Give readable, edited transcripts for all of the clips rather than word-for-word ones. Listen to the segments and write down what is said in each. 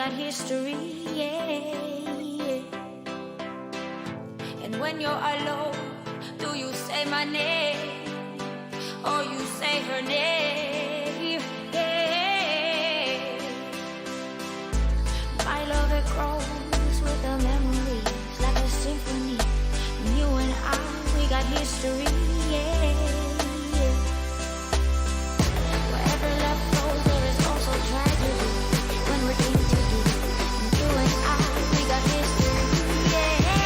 got history, yeah. And when you're alone, do you say my name or you say her name? Yeah. My love, it grows with the memories like a symphony. And you and I, we got history, yeah. Wherever love goes, there is also tragedy. When we're in together, and you and I, we got history, yeah.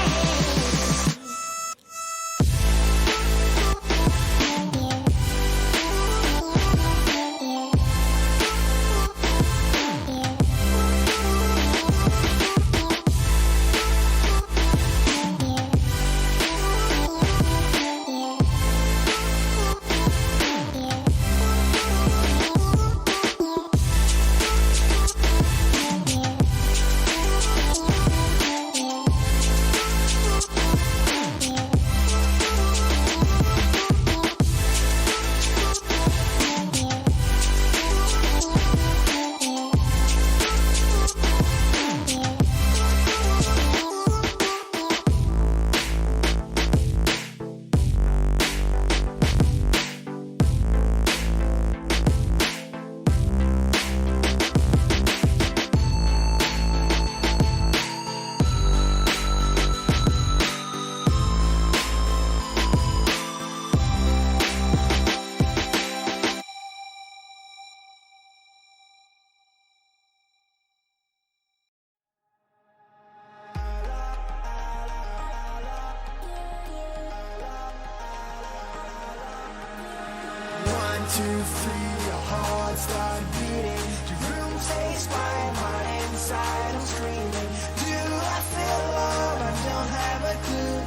Two, three, your heart start beating. Your room stays quiet, heart inside, I'm screaming. Do I feel love? I don't have a clue.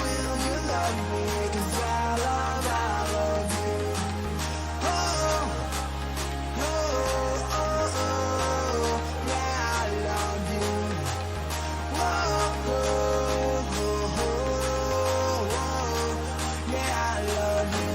Will you love me? 'Cause I love you. Oh, oh, oh, oh, yeah, I love you. Oh, oh, oh, oh, oh, yeah, I love you.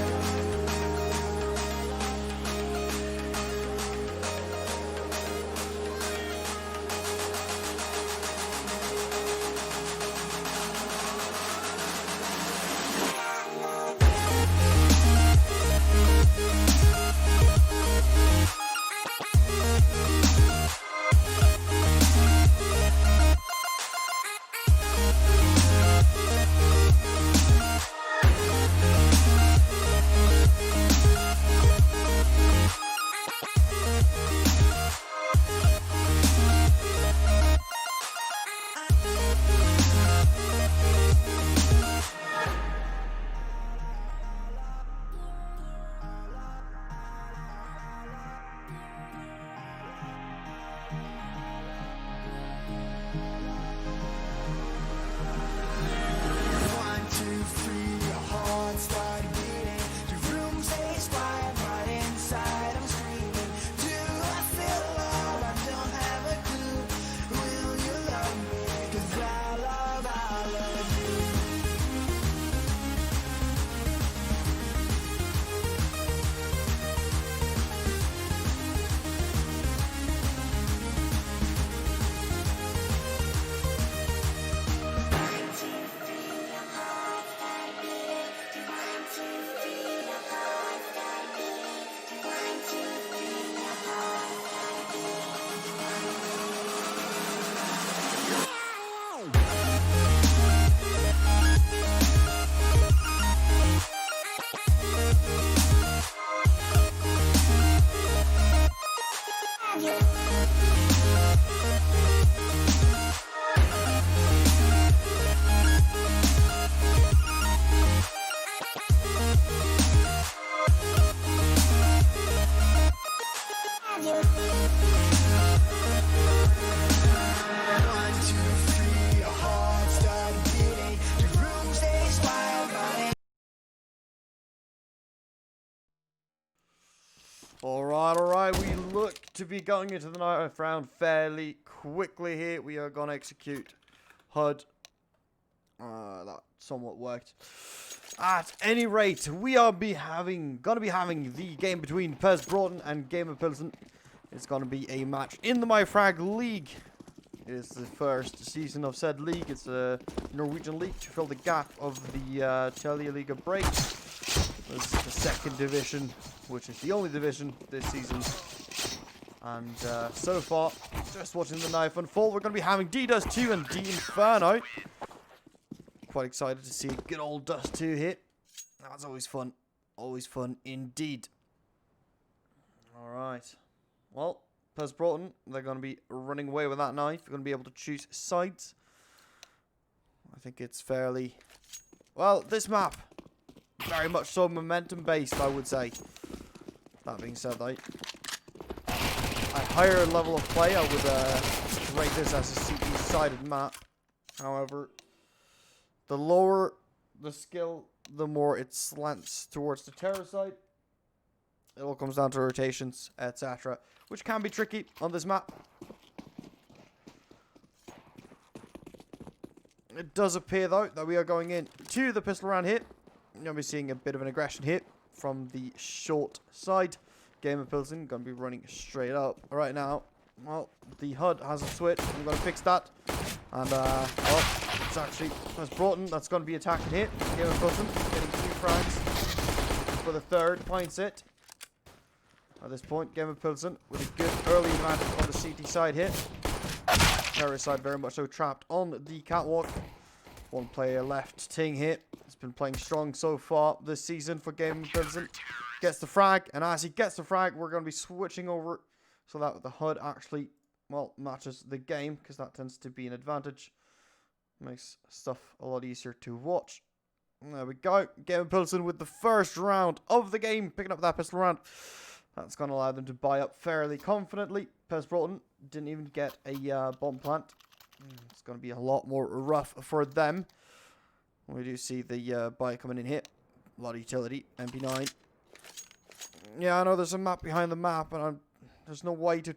Alright, we look to be going into the 9th round fairly quickly here. We are going to execute HUD. That somewhat worked. At any rate, we are gonna be having the game between Persbråten and Gamer-Pilsen. It's gonna be a match in the myFragLeague. It is the first season of said league. It's a Norwegian league to fill the gap of the Telia Liga break. This is the second division, which is the only division this season. And so far, just watching the knife unfold, we're going to be having D-Dust2 and D-Inferno. Quite excited to see a good old Dust2 hit. That's always fun. Always fun indeed. Alright. Well, Persbråten, they're going to be running away with that knife. They're going to be able to choose sides. I think it's fairly... Well, this map, very much so momentum based, I would say. That being said, though, at higher level of play, I would rate this as a CE-sided map. However, the lower the skill, the more it slants towards the terror side. It all comes down to rotations, etc., which can be tricky on this map. It does appear, though, that we are going in to the pistol round here. You're going to be seeing a bit of an aggression here from the short side. Gamer-Pilsen going to be running straight up right now. Well, the HUD has a switch. I'm going to fix that. And, well, it's actually Persbråten that's going to be attacking here. Gamer-Pilsen getting 2 frags for the third. Finds it. At this point, Gamer-Pilsen with a good early advantage on the CT side here. Terror side very much so trapped on the catwalk. One player left, Ting here. He's been playing strong so far this season for Gamer-Pilsen. Gets the frag, and as he gets the frag, we're going to be switching over so that the HUD actually, well, matches the game, because that tends to be an advantage. Makes stuff a lot easier to watch. There we go. Gamer-Pilsen with the first round of the game, picking up that pistol round. That's going to allow them to buy up fairly confidently. Persbråten didn't even get a bomb plant. It's going to be a lot more rough for them. We do see the buy coming in here. A lot of utility. MP9. Yeah, I know there's a map behind the map, and there's no way to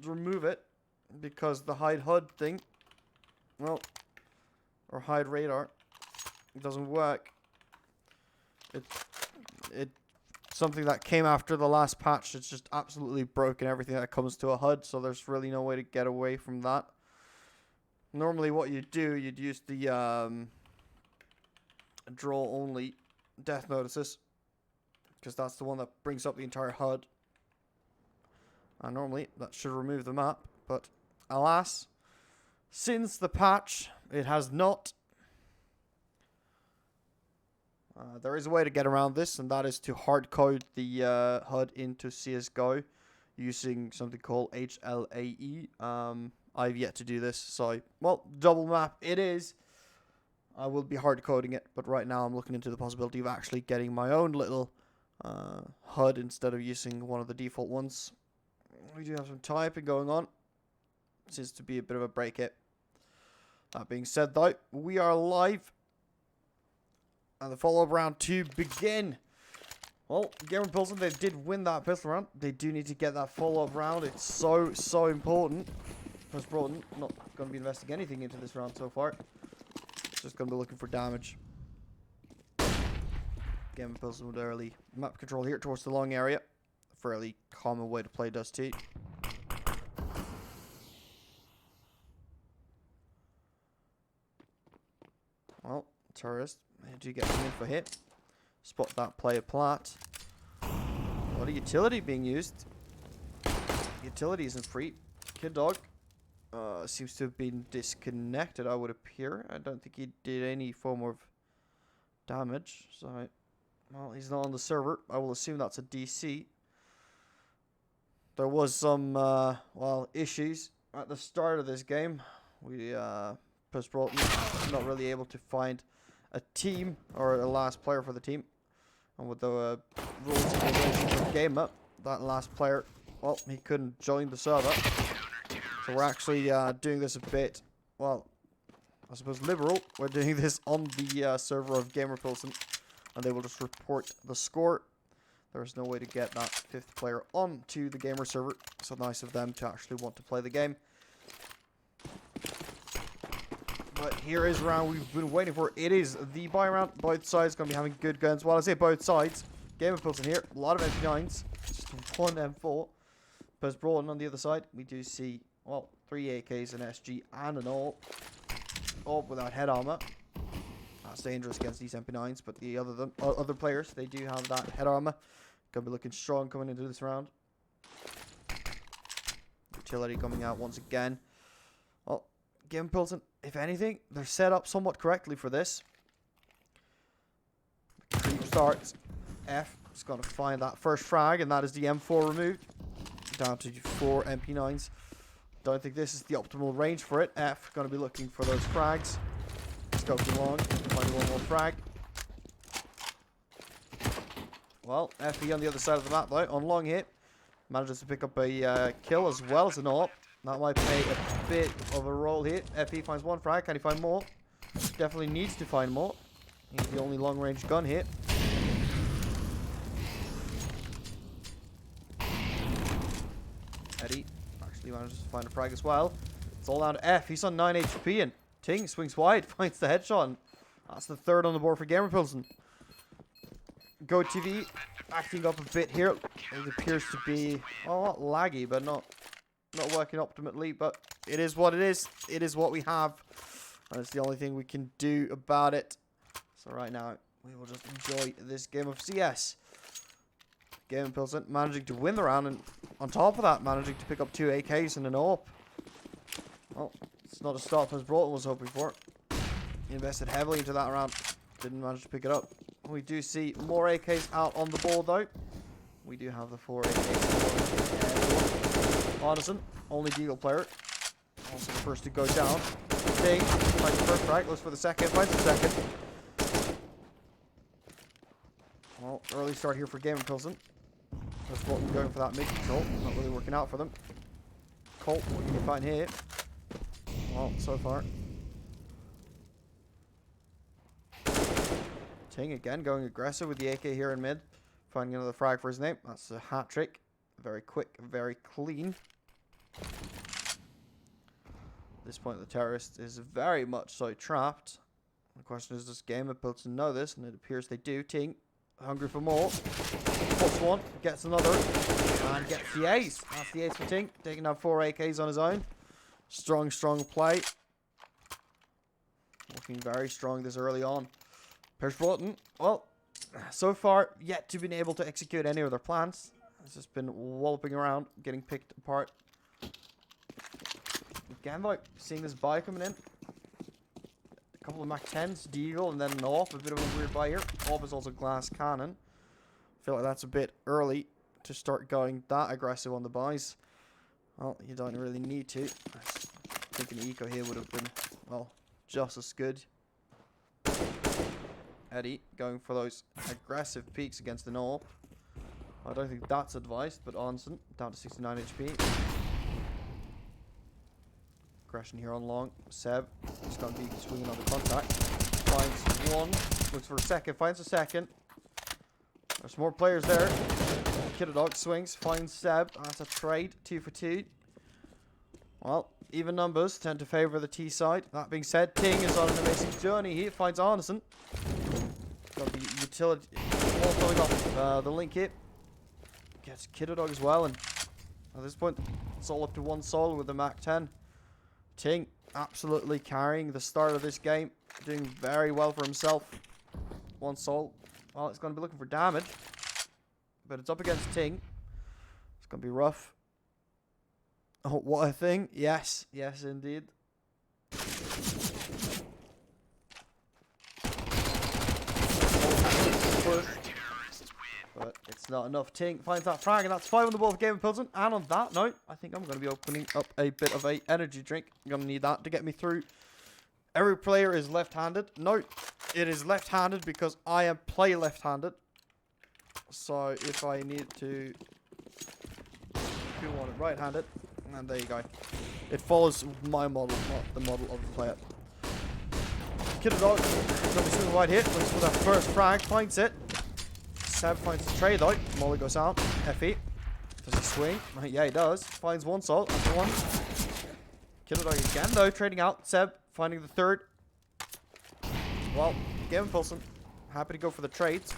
remove it because the hide HUD thing, well, or hide radar, it doesn't work. It's something that came after the last patch. It's just absolutely broken everything that comes to a HUD, so there's really no way to get away from that. Normally, what you'd do, you'd use the draw only death notices, because that's the one that brings up the entire HUD. And normally, that should remove the map. But, alas, since the patch, it has not. There is a way to get around this, and that is to hard-code the HUD into CSGO using something called HLAE. I've yet to do this, so, well, double map it is. I will be hard-coding it, but right now I'm looking into the possibility of actually getting my own little HUD instead of using one of the default ones. We do have some typing going on. Seems to be a bit of a break hit. That being said, though, we are live. And the follow-up round to begin. Well, Gamer-Pilsen, they did win that pistol round. They do need to get that follow-up round. It's so important. Persbråten not going to be investing anything into this round so far. Just going to be looking for damage. Gamer-Pilsen with early map control here towards the long area. A fairly common way to play Dust2. Well, terrorist. They do get some info hit. Spot that player plat. A lot of utility being used. Utility isn't free. Kid Dog seems to have been disconnected, I would appear. I don't think he did any form of damage. So, well, he's not on the server. I will assume that's a DC. There was some, well, issues at the start of this game. We, Persbråten, not really able to find a team or a last player for the team. And with the rules and regulations of Gamer, that last player, well, he couldn't join the server. So we're actually doing this a bit, well, I suppose liberal. We're doing this on the server of Gamer-Pilsen, and they will just report the score. There's no way to get that 5th player onto the Gamer server. So nice of them to actually want to play the game. But here is the round we've been waiting for. It is the buy round. Both sides going to be having good guns. Well, I say both sides. Gamer-Pilsen here. A lot of MP9s. Just one M4. Persbråten on the other side. We do see Well, 3 AKs, an SG, and an AWP. AWP without head armor. That's dangerous against these MP9s, but the other players, they do have that head armor. Gonna be looking strong coming into this round. Utility coming out once again. Well, Gamer-Pilsen, if anything, they're set up somewhat correctly for this. Creep starts. F is going to find that first frag, and that is the M4 removed. Down to 4 MP9s. Don't think this is the optimal range for it. F going to be looking for those frags. Scoping along. Find one more frag. Well, FE on the other side of the map though, on long hit. Manages to pick up a kill as well as an AWP. That might play a bit of a role here. FE finds one frag. Can he find more? Definitely needs to find more. He's the only long range gun here. Eddie actually manages to find a frag as well. It's all down to F. He's on 9 HP and Ting swings wide, finds the headshot. That's the third on the board for Gamer-Pilsen. Go TV acting up a bit here. It appears to be, well, not laggy, but not working optimally. But it is what it is. It is what we have, and it's the only thing we can do about it. So right now we will just enjoy this game of CS. Gamer-Pilsen managing to win the round, and on top of that, managing to pick up 2 AKs and an AWP. Well, it's not a stop as Persbråten was hoping for. He invested heavily into that round. Didn't manage to pick it up. We do see more AKs out on the board though. We do have the 4 AKs. Anderson, only Deagle player. Also the first to go down. Ting finds the first frag, looks for the second, finds the second. Well, early start here for Gamer-Pilsen. Persbråten going for that mid control. Not really working out for them. Colt, what can you find here? Well, so far. Ting again going aggressive with the AK here in mid. Finding another frag for his name. That's a hat trick. Very quick, very clean. At this point, the terrorist is very much so trapped. The question is, does Gamer-Pilsen know this? And it appears they do. Ting, hungry for more. Puts one, gets another, and gets the ace. That's the ace for Ting. Taking down 4 AKs on his own. Strong, strong play. Looking very strong this early on. Persbråten, well, so far, yet to been able to execute any of their plans. It's just been walloping around, getting picked apart. Again, though, seeing this buy coming in. A couple of Mac 10s, Deagle, and then an AWP. A bit of a weird buy here. AWP is also glass cannon. I feel like that's a bit early to start going that aggressive on the buys. Well, you don't really need to. I think an eco here would have been, well, just as good. Eddie going for those aggressive peaks against an AWP. I don't think that's advised, but Onsen down to 69 HP. Aggression here on long. Seb is going to be swinging on the contact. Finds one, looks for a second, finds a second. There's more players there. Kiddodog swings, finds Seb. That's a trade, 2 for 2. Well, even numbers tend to favour the T side. That being said, Ting is on an amazing journey. He finds Anderson. Got the utility all coming off the link hit. Gets Kiddodog as well, and at this point, it's all up to one soul with the Mac 10. Ting absolutely carrying the start of this game, doing very well for himself. One soul. Well, it's going to be looking for damage, but it's up against Ting. It's going to be rough. Oh, what a thing. Yes. Yes, indeed. But it's not enough. Ting finds that frag, and that's 5 on the ball for Gamer-Pilsen. And on that note, I think I'm going to be opening up a bit of a energy drink. I'm going to need that to get me through. Every player is left-handed. Note, it is left-handed because I play left-handed. So if I need to do want it right-handed, and there you go. It follows my model, not the model of the player. Kiddodog, going to be swinging wide hit. Looks for that first frag, finds it. Seb finds the trade though. Molly goes out. FE. Does he swing? Yeah, he does. Finds one soul. After one. Kiddodog again though, trading out. Seb finding the third. Well, Gamer-Pilsen happy to go for the trades.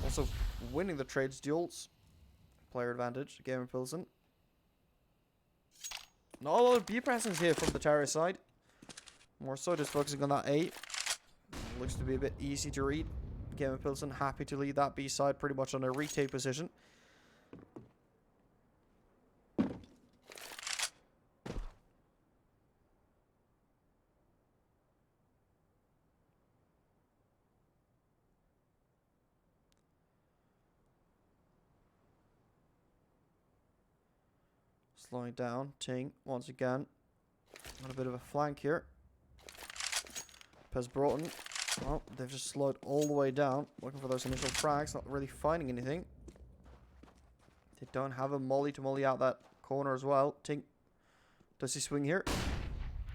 Also winning the trades duels. Player advantage, Gamer-Pilsen. Not a lot of B presence here from the terrorist side. More so just focusing on that A. Looks to be a bit easy to read. Gamer-Pilsen happy to lead that B side pretty much on a retake position. Slowing down, Ting once again. On a bit of a flank here. Persbråten. Well, they've just slowed all the way down. Looking for those initial frags, not really finding anything. They don't have a molly to molly out that corner as well. Ting. Does he swing here?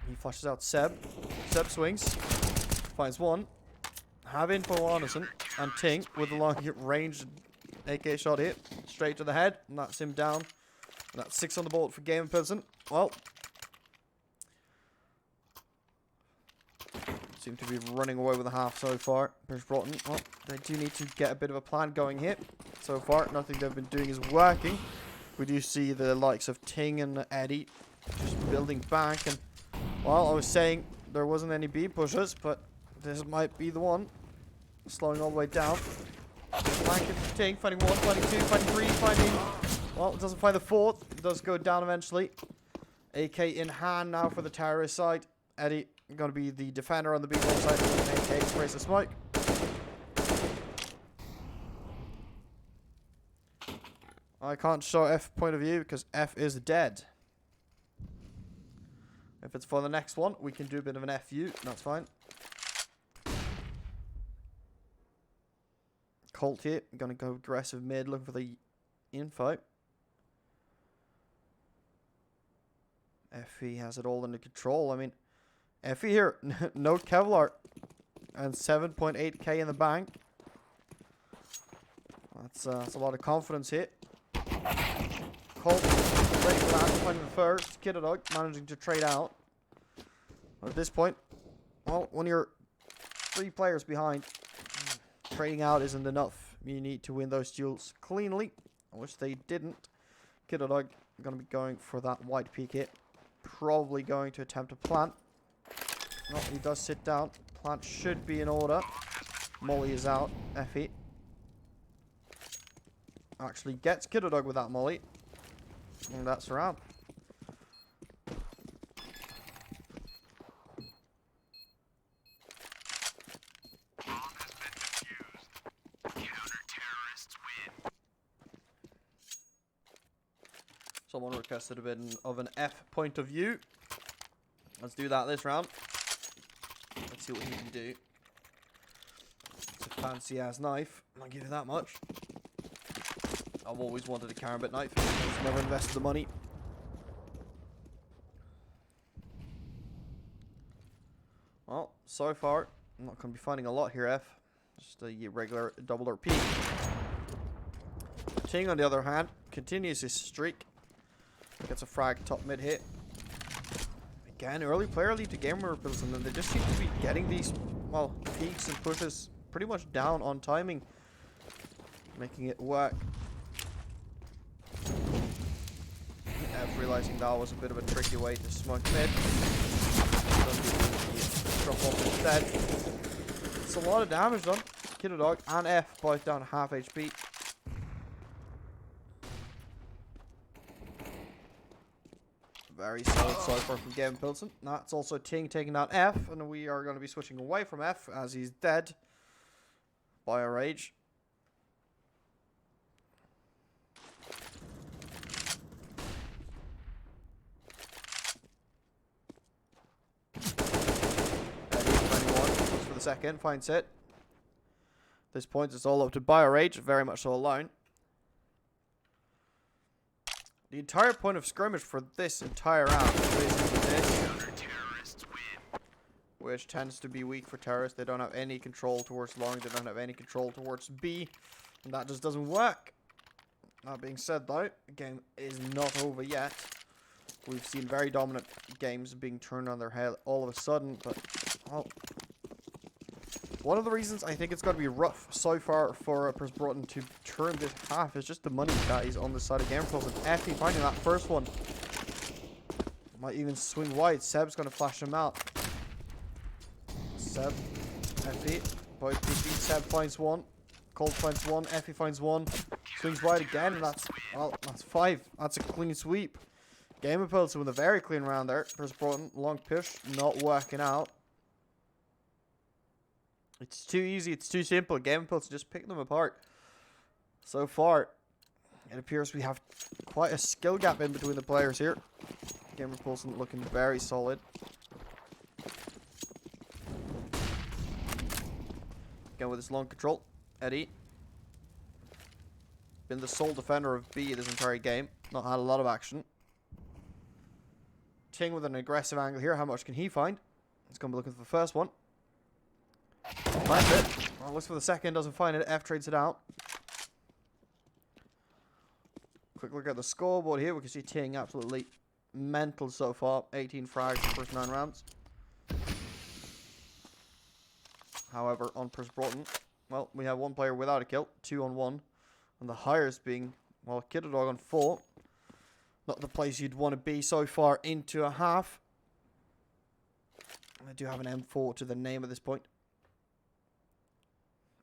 He flashes out Seb. Seb swings. Finds one. Have info on Anderson. And Ting with the long range AK shot hit. Straight to the head. And that's him down. And that's 6 on the board for Gamer-Pilsen. Well. Seem to be running away with a half so far. Persbråten. Well, they do need to get a bit of a plan going here. So far, nothing they've been doing is working. We do see the likes of Ting and Eddie just building back. And, well, I was saying there wasn't any B pushes, but this might be the one. Slowing all the way down. Flanking Ting, finding 1, finding 2, finding 3, finding... Well, it doesn't find the 4th. It does go down eventually. AK in hand now for the terrorist side. Eddie going to be the defender on the B1 side with an AK. Sprays the smoke. I can't show F point of view because F is dead. If it's for the next one, we can do a bit of an FU. That's fine. Colt here. Going to go aggressive mid, looking for the info. FE has it all under control. I mean, FE here, no Kevlar. And 7.8k in the bank. That's a lot of confidence here. Colt ready for that, finding the first. Kiddodog managing to trade out. At this point, well, when you're 3 players behind, trading out isn't enough. You need to win those duels cleanly, which they didn't. Kiddodog going to be going for that white peak hit. Probably going to attempt a plant. No, he does sit down. Plant should be in order. Molly is out. Effie actually gets Kiddodog with that molly. And that's around. Someone requested a bit of an F point of view. Let's do that this round. Let's see what he can do. It's a fancy ass knife. I'll give you that much. I've always wanted a karambit knife. I've never invested the money. Well, so far, I'm not going to be finding a lot here, F. Just a regular double or peak. Ting, on the other hand, continues his streak. Gets a frag top mid hit. Again, early player lead to Gamer-Pilsen, and they just seem to be getting these, well, peaks and pushes pretty much down on timing. Making it work. Realizing that was a bit of a tricky way to smoke mid. Drop off instead. It's a lot of damage done. Kiddodog and F both down half HP. Very solid so far from Gamer-Pilsen. That's also Ting taking down F, and we are going to be switching away from F as he's dead by a rage. For the second, finds it. At this point, it's all up to Bio-Rage, very much so alone. The entire point of skirmish for this entire round is basically this, which tends to be weak for terrorists. They don't have any control towards long, they don't have any control towards B, and that just doesn't work. That being said though, the game is not over yet. We've seen very dominant games being turned on their head all of a sudden, but, well, one of the reasons I think it's going to be rough so far for Persbråten to turn this half is just the money that is on the side of Gamer-Pilsen. Effie finding that first one. Might even swing wide. Seb's going to flash him out. Seb. Effie. Both peeking. Seb finds one. Colt finds one. Effie finds one. Swings wide again. And that's, well, that's 5. That's a clean sweep. Gamer-Pilsen with a very clean round there. Persbråten. Long push. Not working out. It's too easy. It's too simple. Gamer-Pilsen just picking them apart. So far, it appears we have quite a skill gap in between the players here. Gamer-Pilsen looking very solid. Again with his long control. Eddie. Been the sole defender of B this entire game. Not had a lot of action. Ting with an aggressive angle here. How much can he find? He's going to be looking for the first one. Finds it. Well, looks for the second. Doesn't find it. F trades it out. Quick look at the scoreboard here. We can see Ting absolutely mental so far. 18 frags in the first 9 rounds. However, on Persbråten, well, we have 1 player without a kill. 2 on 1. And the highest being, well, Kiddledog on 4. Not the place you'd want to be so far into a half. I do have an M4 to the name at this point.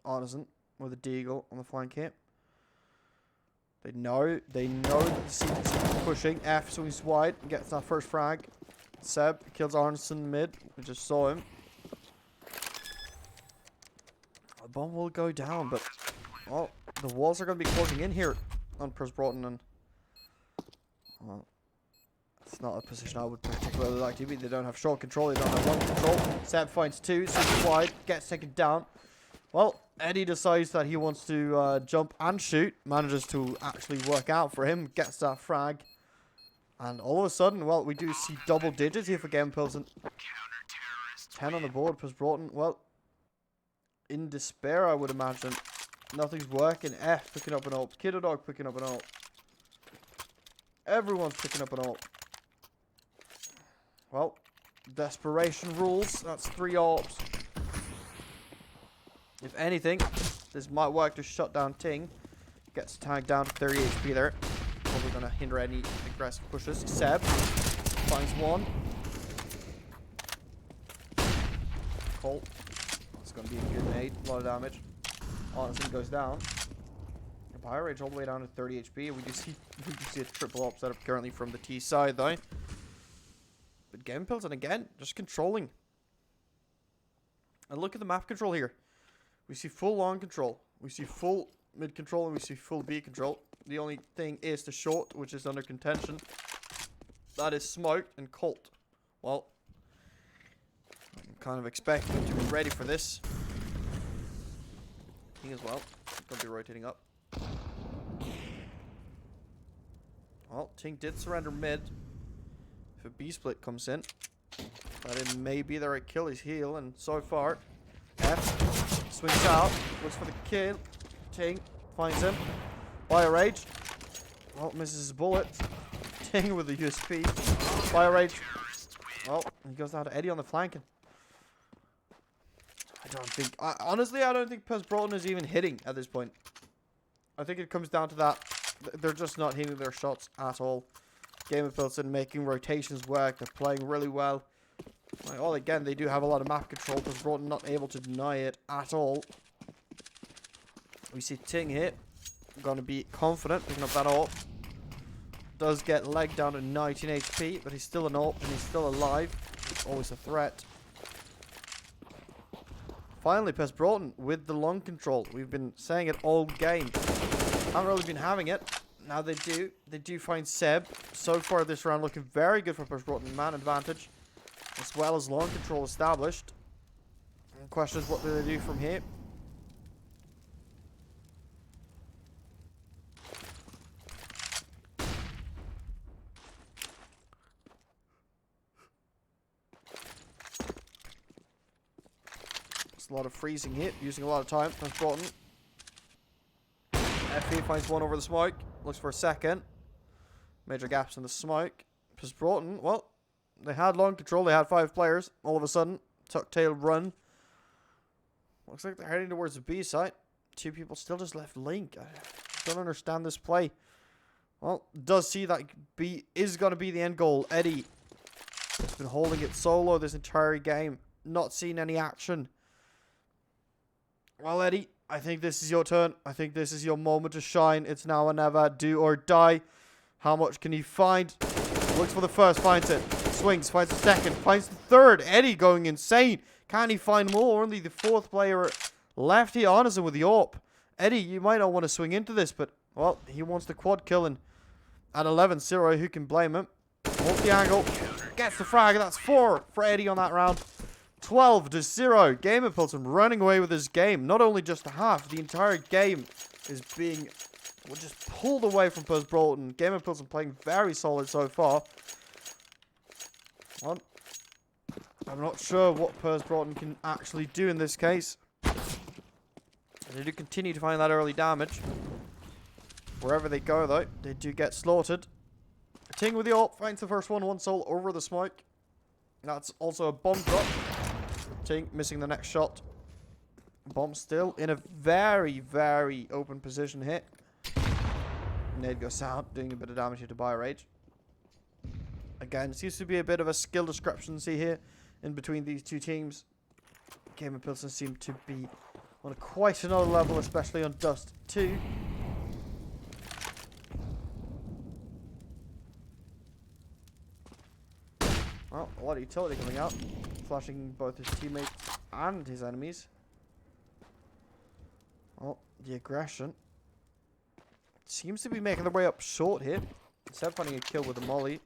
Artisan with a deagle on the flank here. They know that the sequence is pushing. F swings wide and gets that first frag. Seb kills Arneson mid. We just saw him. A bomb will go down, but well, the walls are going to be closing in here on Persbråten, and well, it's not a position I would particularly like to be. They don't have short control. They don't have long control. Seb finds 2, swings wide, gets taken down. Well, Eddie decides that he wants to jump and shoot. Manages to actually work out for him. Gets that frag. And all of a sudden, well, we do see double digits here for Gamer-Pilsen. 10 on the board. Persbråten, well, in despair, I would imagine. Nothing's working. F picking up an ult. Kiddledog picking up an ult. Everyone's picking up an ult. Well, desperation rules. That's 3 ults. If anything, this might work to shut down Ting. Gets tagged down to 30 HP there. Probably going to hinder any aggressive pushes. Seb finds 1. Colt. It's going to be a good nade. A lot of damage. Arneson goes down. Fire rage all the way down to 30 HP. We do see a triple up setup currently from the T side though. But Gamer-Pilsen again, just controlling. And look at the map control here. We see full long control. We see full mid control, and we see full B control. The only thing is the short, which is under contention. That is Smoke and Colt. Well, I'm kind of expecting them to be ready for this. King as well. Going to be rotating up. Well, Ting did surrender mid. If a B split comes in, but it may be their Achilles heel, and so far, F swings out, looks for the kill. Ting finds him. Fire rage. Well, misses his bullet. Ting with the USP. Fire rage. Well, he goes down to Eddie on the flanking. Honestly, I don't think Persbråten is even hitting at this point. I think it comes down to that. They're just not hitting their shots at all. Gamer-Pilsen making rotations work. They're playing really well. Well, again, they do have a lot of map control. Persbråten not able to deny it at all. We see Ting here. Going to be confident picking up that ult. Does get leg down to 19 HP, but he's still an ult and he's still alive. It's always a threat. Finally, Persbråten with the long control. We've been saying it all game. Haven't really been having it. Now they do. They do find Seb. So far this round looking very good for Persbråten. Man advantage. As well as long control established. And the question is, what do they do from here? It's a lot of freezing here. Using a lot of time. Persbråten. FE finds 1 over the smoke. Looks for a second. Major gaps in the smoke. Persbråten, well, they had long control. They had 5 players. All of a sudden, tuck tail run. Looks like they're heading towards the B site. 2 people still just left Link. I don't understand this play. Well, does see that B is going to be the end goal. Eddie He's been holding it solo this entire game. Not seen any action. Well, Eddie, I think this is your turn. I think this is your moment to shine. It's now or never. Do or die. How much can he find? Looks for the first, finds it. Swings, finds the second, finds the third. Eddie going insane. Can he find more? Only the fourth player left here. Arneson with the AWP. Eddie, you might not want to swing into this, but, well, he wants the quad killing. At 11-0, who can blame him? Holds the angle. Gets the frag. That's 4 for Eddie on that round. 12-0. Gamer-Pilsen running away with this game. Not only just the half, the entire game is being just pulled away from Persbråten. Gamer-Pilsen playing very solid so far. Well, I'm not sure what Persbråten can actually do in this case. They do continue to find that early damage. Wherever they go, though, they do get slaughtered. Ting with the ult finds the first one soul over the smoke. That's also a bomb drop. Ting missing the next shot. Bomb still in a very, very open position here. Nade goes out, doing a bit of damage here to BioRage. Again, seems to be a bit of a skill discrepancy here in between these two teams. Gamer-Pilsen seem to be on quite another level, especially on Dust 2. Well, a lot of utility coming out, flashing both his teammates and his enemies. Well, the aggression seems to be making their way up short here. Instead of finding a kill with a molly.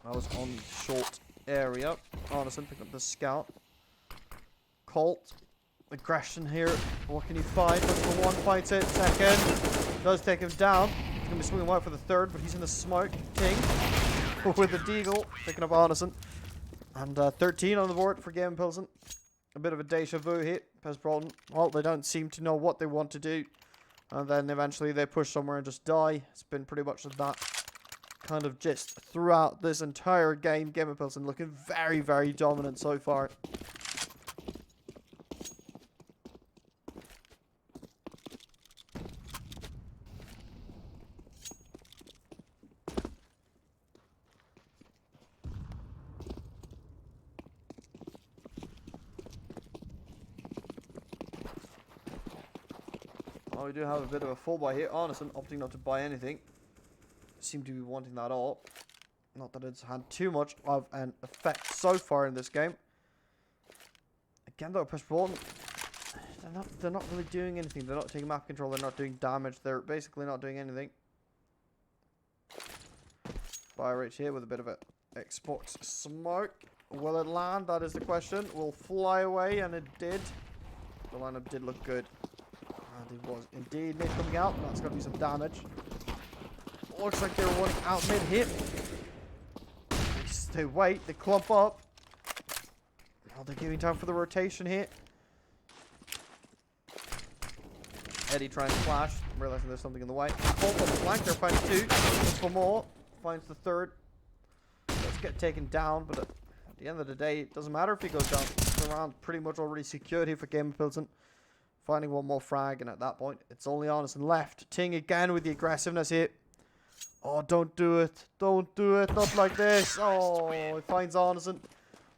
I was on the short area. Arneson picking up the scout. Colt. Aggression here. What can he find? Looks for one, fights it. Second. Does take him down. He's going to be swinging wide for the third, but he's in the smoke. Ting. With the deagle. Picking up Arneson. And 13 on the board for Gamer-Pilsen. A bit of a deja vu here. Persbråten. Well, they don't seem to know what they want to do. And then eventually they push somewhere and just die. It's been pretty much that kind of gist throughout this entire game. Gamer-Pilsen looking very, very dominant so far. Oh, we do have a bit of a full buy here. Arneson opting not to buy anything. Seem to be wanting that all. Not that it's had too much of an effect so far in this game. Again, though, Persbråten, they're not really doing anything. They're not taking map control. They're not doing damage. They're basically not doing anything. BioRage here with a bit of a Xbox smoke. Will it land? That is the question. Will fly away, and it did. The lineup did look good. And it was indeed. Mid coming out. That's going to be some damage. Looks like they're running out mid here. They wait. They clump up. Oh, they're giving time for the rotation here. Eddie trying to flash. Realizing there's something in the way. Bolt on the flank. They're finding two. Looks for more. Finds the third. Let's get taken down. But at the end of the day, it doesn't matter if he goes down. The round pretty much already secured here for Gamer-Pilsen. Finding one more frag, and at that point, it's only Arneson left. Ting again with the aggressiveness here. Oh, don't do it. Don't do it. Not like this. Oh, he finds Arneson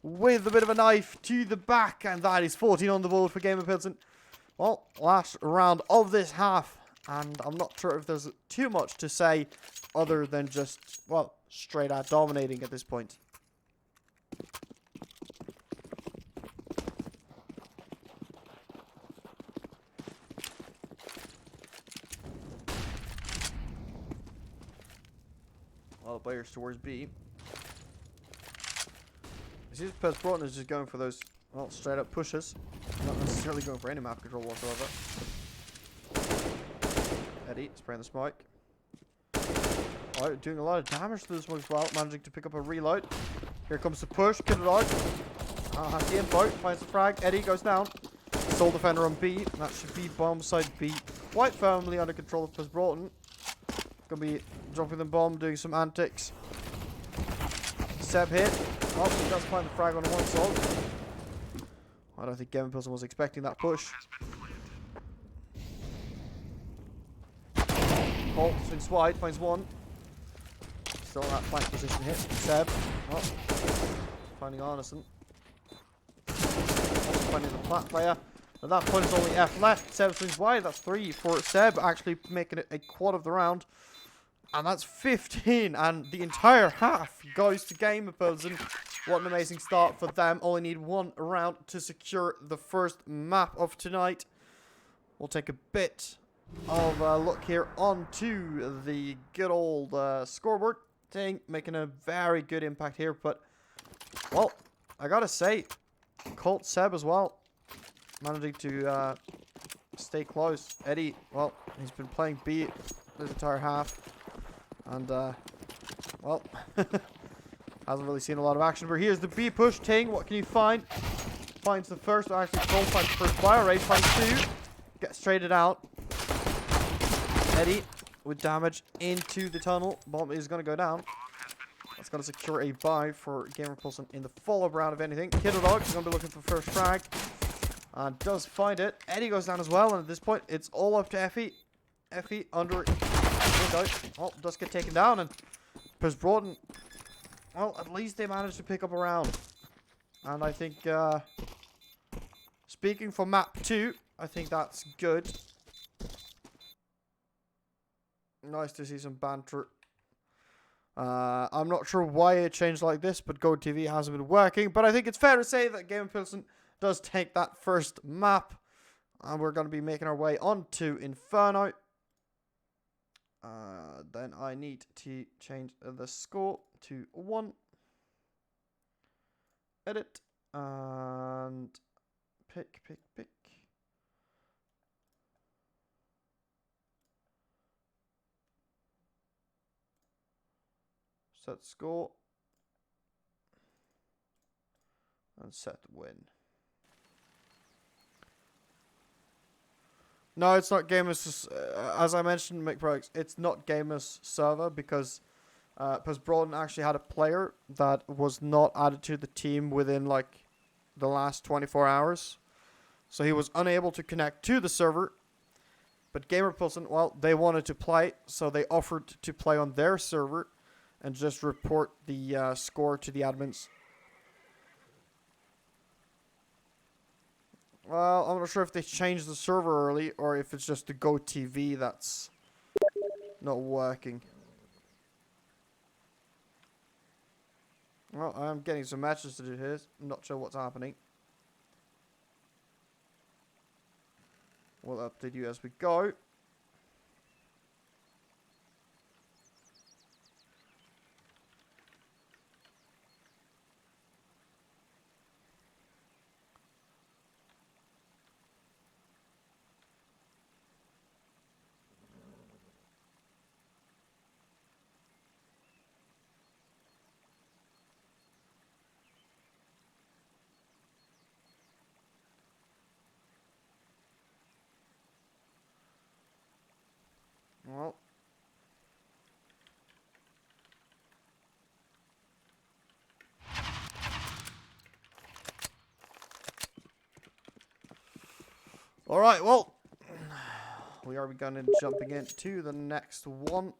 with a bit of a knife to the back, and that is 14 on the board for Gamer-Pilsen. Well, last round of this half, and I'm not sure if there's too much to say other than just, well, straight out dominating at this point. Well, players towards B. This is Persbråten is just going for those, well, straight up pushes. Not necessarily going for any map control whatsoever. Eddie spraying the smoke. Alright, doing a lot of damage to the smoke as well. Managing to pick up a reload. Here comes the push. Kill it out. Has the info. Finds the frag. Eddie goes down. Soul defender on B. That should be bomb side B. Quite firmly under control of Persbråten. Gonna be dropping the bomb, doing some antics. Seb hit. Oh, he does find the frag on one soul. I don't think Gamer-Pilsen was expecting that push. Colt swings wide, finds one. still in that flank position here. Seb. Oh. Finding Arneson. Finding the plat player. At that point, it's only F left. Seb swings wide. That's 3 for Seb, actually making it a quad of the round. And that's 15. And the entire half goes to Gamer-Pilsen. What an amazing start for them. Only need 1 round to secure the first map of tonight. We'll take a bit of a look here onto the good old scoreboard thing. Making a very good impact here. But, well, I gotta say, Colt Seb as well. Managing to stay close. Eddie, well, he's been playing B this entire half. And, well, hasn't really seen a lot of action. But here's the B push thing. What can you find? Finds the first, or actually Colt finds the first fire rate. Finds 2. Gets traded out. Eddie with damage into the tunnel. Bomb is going to go down. That's going to secure a buy for Gamer-Pilsen in the follow-up round, if anything. Kiddo Dog is going to be looking for first frag. And does find it. Eddie goes down as well. And at this point, it's all up to Effie. Effie under window. Oh, does get taken down. And Persbråten, well, at least they managed to pick up a round. And I think, speaking for map 2, I think that's good. Nice to see some banter. I'm not sure why it changed like this, but GoTV hasn't been working. But I think it's fair to say that Gamer-Pilsen does take that first map. And we're going to be making our way on to Inferno. Then I need to change the score to 1. Edit. And pick. Set score. And set win. No, it's not Gamers. As I mentioned, McProx, it's not Gamers server because Persbråten actually had a player that was not added to the team within like the last 24 hours. So he was unable to connect to the server. But Gamer-Pilsen, well, they wanted to play, so they offered to play on their server and just report the score to the admins. Well, I'm not sure if they changed the server early or if it's just the GoTV that's not working. Well, I'm getting some matches to do here. I'm not sure what's happening. We'll update you as we go. Well. Alright, well. We are beginning jumping into the next one.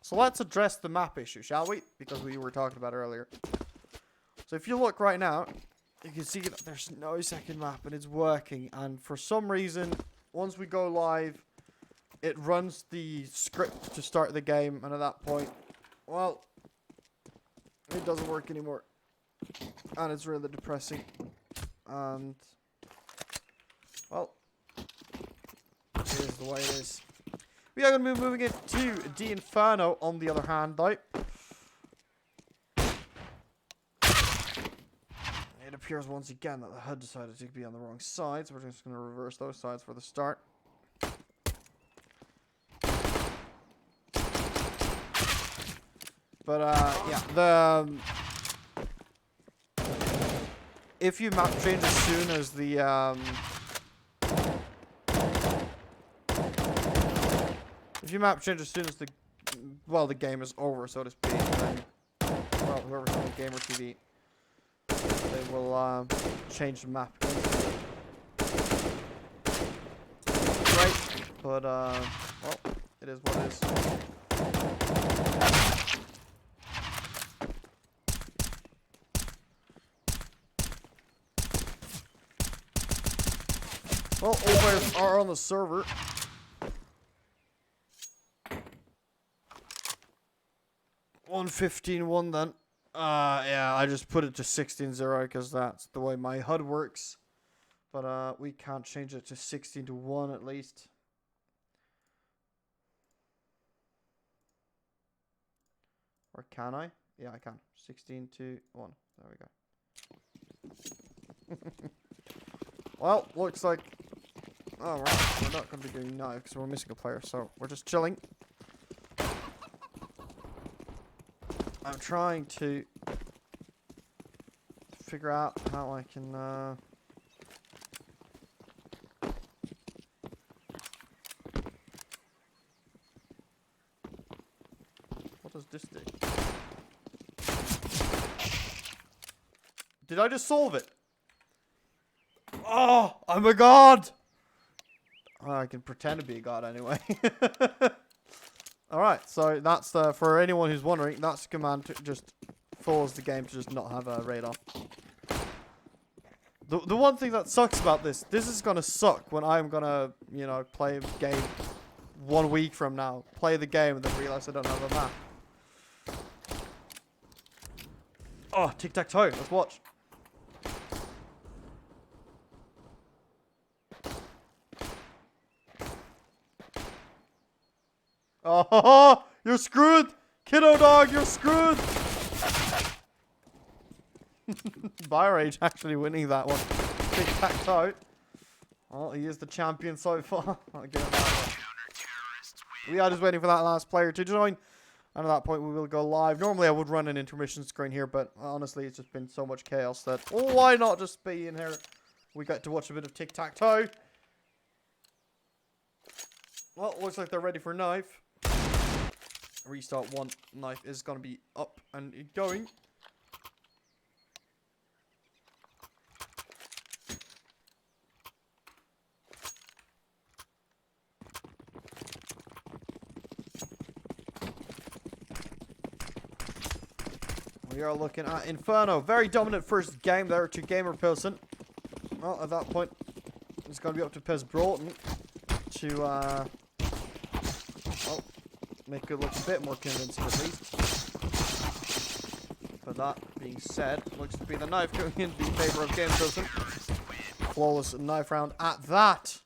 So let's address the map issue, shall we? Because we were talking about it earlier. So if you look right now, you can see that there's no second map and it's working. And for some reason, once we go live, it runs the script to start the game. And at that point, well, it doesn't work anymore. And it's really depressing. And, well, it is the way it is. We are going to be moving into the Inferno on the other hand, though. It appears once again that the HUD decided to be on the wrong side, so we're just going to reverse those sides for the start. But, yeah, if you map change as soon as the, if you map change as soon as the, well, the game is over, so to speak, then, well, whoever's on the Gamer TV, they will, change the map. Right, but, well, it is what it is. Well, all players are on the server. $115-1 then. Yeah, I just put it to 16-0 because that's the way my HUD works. But we can't change it to 16-1 at least. Or can I? Yeah, I can. 16-1. There we go. Well, looks like... Oh, right. We're not going to be doing now because we're missing a player. So, we're just chilling. I'm trying to figure out how I can... What does this do? Did I just solve it? Oh, I'm a god! Oh, I can pretend to be a god anyway. Alright, so that's for anyone who's wondering, that's the command to just force the game to just not have a radar. The one thing that sucks about this is gonna suck when I'm gonna, you know, play a game 1 week from now. Play the game and then realize I don't have a map. Oh, tic-tac-toe, let's watch. Oh, you're screwed! Kiddo dog, you're screwed! Byrage actually winning that one. Tic-tac-toe. Well, he is the champion so far. I'll give him that one. We are just waiting for that last player to join. And at that point, we will go live. Normally, I would run an intermission screen here, but honestly, it's just been so much chaos that... Oh, why not just be in here? We got to watch a bit of tic-tac-toe. Well, looks like they're ready for knife. Restart 1. Knife is going to be up and going. We are looking at Inferno. Very dominant first game there to Gamer-Pilsen. Well, at that point, it's going to be up to Persbråten to well, make it look a bit more convincing at least. But that being said, looks to be the knife going in the favor of Gamer-Pilsen. Flawless knife round at that.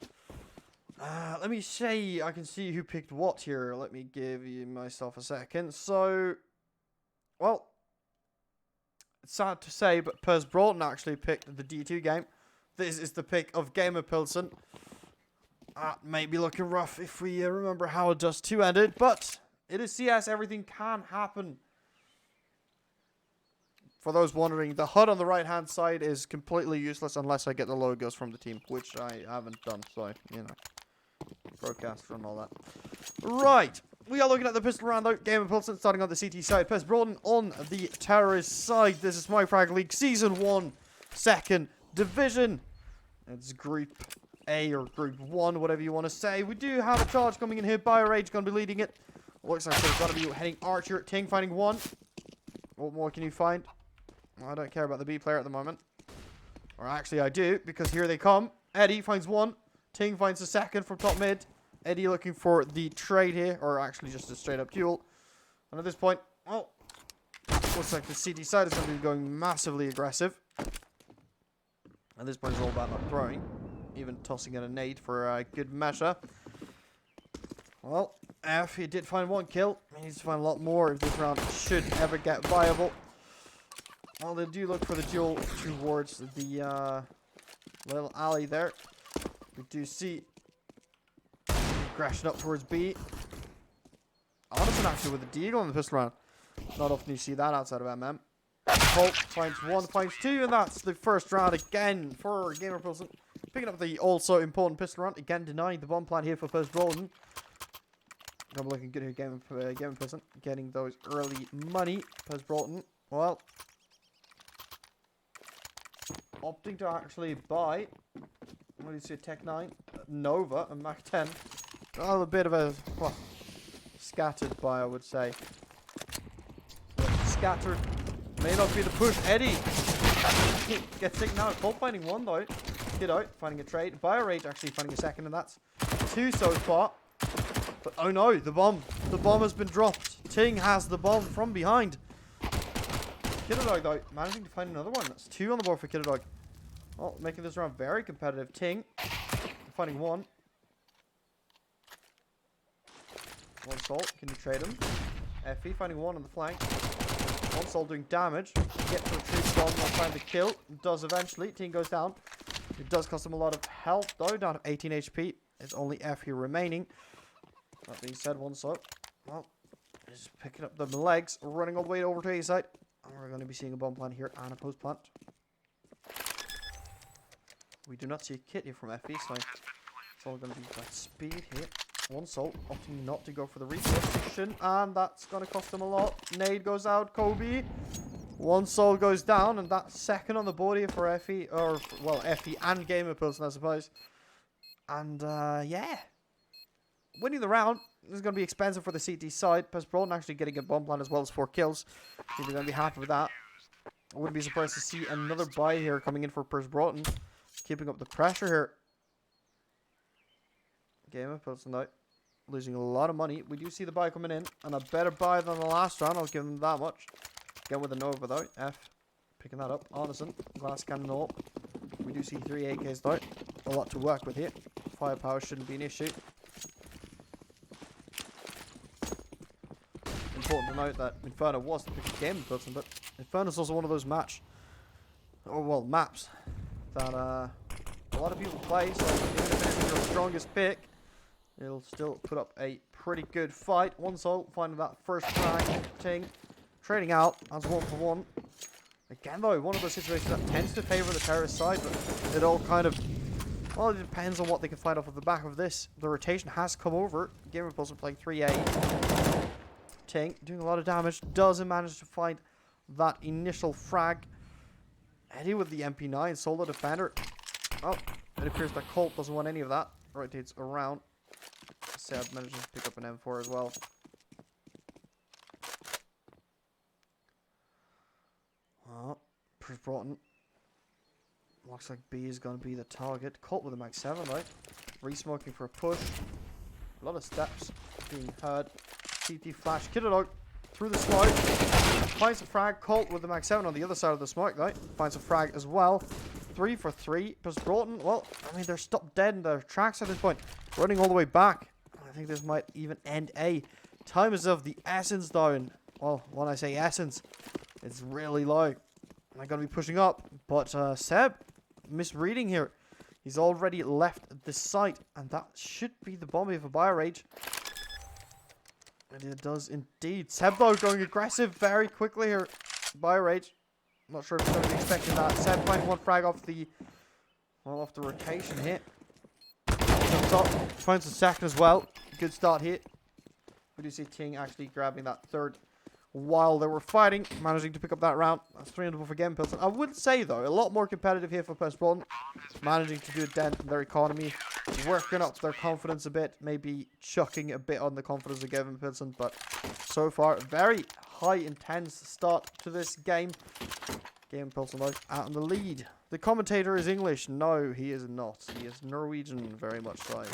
Let me say, I can see who picked what here. Let me give you myself a second. So, well, it's sad to say, but Persbråten actually picked the D2 game. This is the pick of Gamer-Pilsen. May be looking rough if we remember how Dust 2 ended, but it is CS, everything can happen. For those wondering, the HUD on the right hand side is completely useless unless I get the logos from the team, which I haven't done, so, you know, broadcaster and all that. Right, we are looking at the pistol round though. Gamer-Pilsen starting on the CT side, Persbråten on the terrorist side. This is myFragLeague Season 1, 2nd Division. It's Group A or Group 1, whatever you want to say. We do have a charge coming in here. BioRage going to be leading it. Looks like there's got to be heading Archer. Ting finding 1. What more can you find? I don't care about the B player at the moment. Or actually I do, because here they come. Eddie finds 1. Ting finds the 2nd from top mid. Eddie looking for the trade here, or actually just a straight up duel. And at this point, well, looks like the CT side is going to be going massively aggressive. At this point, it's all about not throwing. Even tossing in a nade for a good measure. Well, F, he did find 1 kill. He needs to find a lot more if this round should ever get viable. Well, they do look for the duel towards the little alley there. We do see crashing up towards B. Honestly, actually, with the deagle on the pistol round. Not often you see that outside of MM. Colt finds 1, finds 2, and that's the first round again for Gamer-Pilsen. Picking up the also important pistol round. Again, denying the bomb plant here for Persbråten. I'm looking good here, Gamer-Pilsen. Getting those early money. Persbråten, well, opting to actually buy, what do you see, Tech 9, Nova, and Mac 10. Oh, a bit of a, well, scattered buy, I would say. Scattered. May not be the push. Eddie gets taken out. Colt finding 1 though. Kiddo finding a trade. BioRage actually finding a second, and that's 2 so far. But oh no, the bomb. The bomb has been dropped. Ting has the bomb from behind. Kiddo though, managing to find another one. That's 2 on the board for Kiddo. Well, making this round very competitive. Ting finding 1. 1 salt. Can you trade him? Effie finding 1 on the flank. 1 salt doing damage. Get to retrieve bomb, not find the kill. Does eventually. Ting goes down. It does cost him a lot of health though. Down to 18 HP. It's only Effie remaining. That being said, 1 salt. Well, just picking up the legs, running all the way over to A side. And we're going to be seeing a bomb plant here and a post plant. We do not see a kit here from Effie, so it's all going to be that speed here. 1 salt, opting not to go for the reposition, and that's going to cost him a lot. Nade goes out, Kobe. 1 salt goes down, and that's second on the board here for Effie, or, well, Effie and Gamer-Pilsen, I suppose. And, yeah. Winning the round is going to be expensive for the CT side. Persbråten actually getting a bomb plant as well as 4 kills. I think they're going to be happy with that. I wouldn't be surprised to see another buy here coming in for Persbråten. Keeping up the pressure here. Gamer-Pilsen out. Losing a lot of money. We do see the buy coming in. And a better buy than the last round. I'll give them that much. Again with a Nova though. F. Picking that up. Honison. Glass cannon all. We do see 3 AKs though. A lot to work with here. Firepower shouldn't be an issue. Important to note that Inferno was the pick of Gamer-Pilsen, but Inferno is also one of those maps that a lot of people play, so even if it isn't your strongest pick, it'll still put up a pretty good fight. 1 salt, finding that first frag. Ting trading out as 1 for 1. Again though, one of those situations that tends to favour the terrorist side, but it all kind of, well, it depends on what they can find off of the back of this. The rotation has come over. Gamer-Pilsen playing 3A. Ting doing a lot of damage. Doesn't manage to find that initial frag. Eddie with the MP9, solo defender. Oh, it appears that Colt doesn't want any of that. Rotates around. Seb manages to pick up an M4 as well. Oh, Persbråten. Looks like B is going to be the target. Colt with a Mag 7, right? Re-smoking for a push. A lot of steps being heard. CT flash. Kiddo through the smoke. Finds a frag. Colt with the Mag 7 on the other side of the smoke, right? Finds a frag as well. 3 for 3. Persbråten, well, I mean, they're stopped dead in their tracks at this point. Running all the way back. I think this might even end A. Time is of the essence, though. And, well, when I say essence, it's really low. I'm going to be pushing up. But Seb, misreading here. He's already left the site. And that should be the bomb here for BioRage. And it does indeed. Seb though going aggressive very quickly here. BioRage. Not sure if he's going to be expecting that. Seb finding 1 frag off the rotation here. Comes up, finds the second as well. Good start here. We do see Ting actually grabbing that 3rd while they were fighting, managing to pick up that round. That's 300 for Gamer-Pilsen. I would say though, a lot more competitive here for Persbråten. Managing to do a dent in their economy, working up their confidence a bit, maybe chucking a bit on the confidence of Gamer-Pilsen, but so far, very high intense start to this game. Gamer-Pilsen out in the lead. The commentator is English. No, he is not. He is Norwegian, very much so.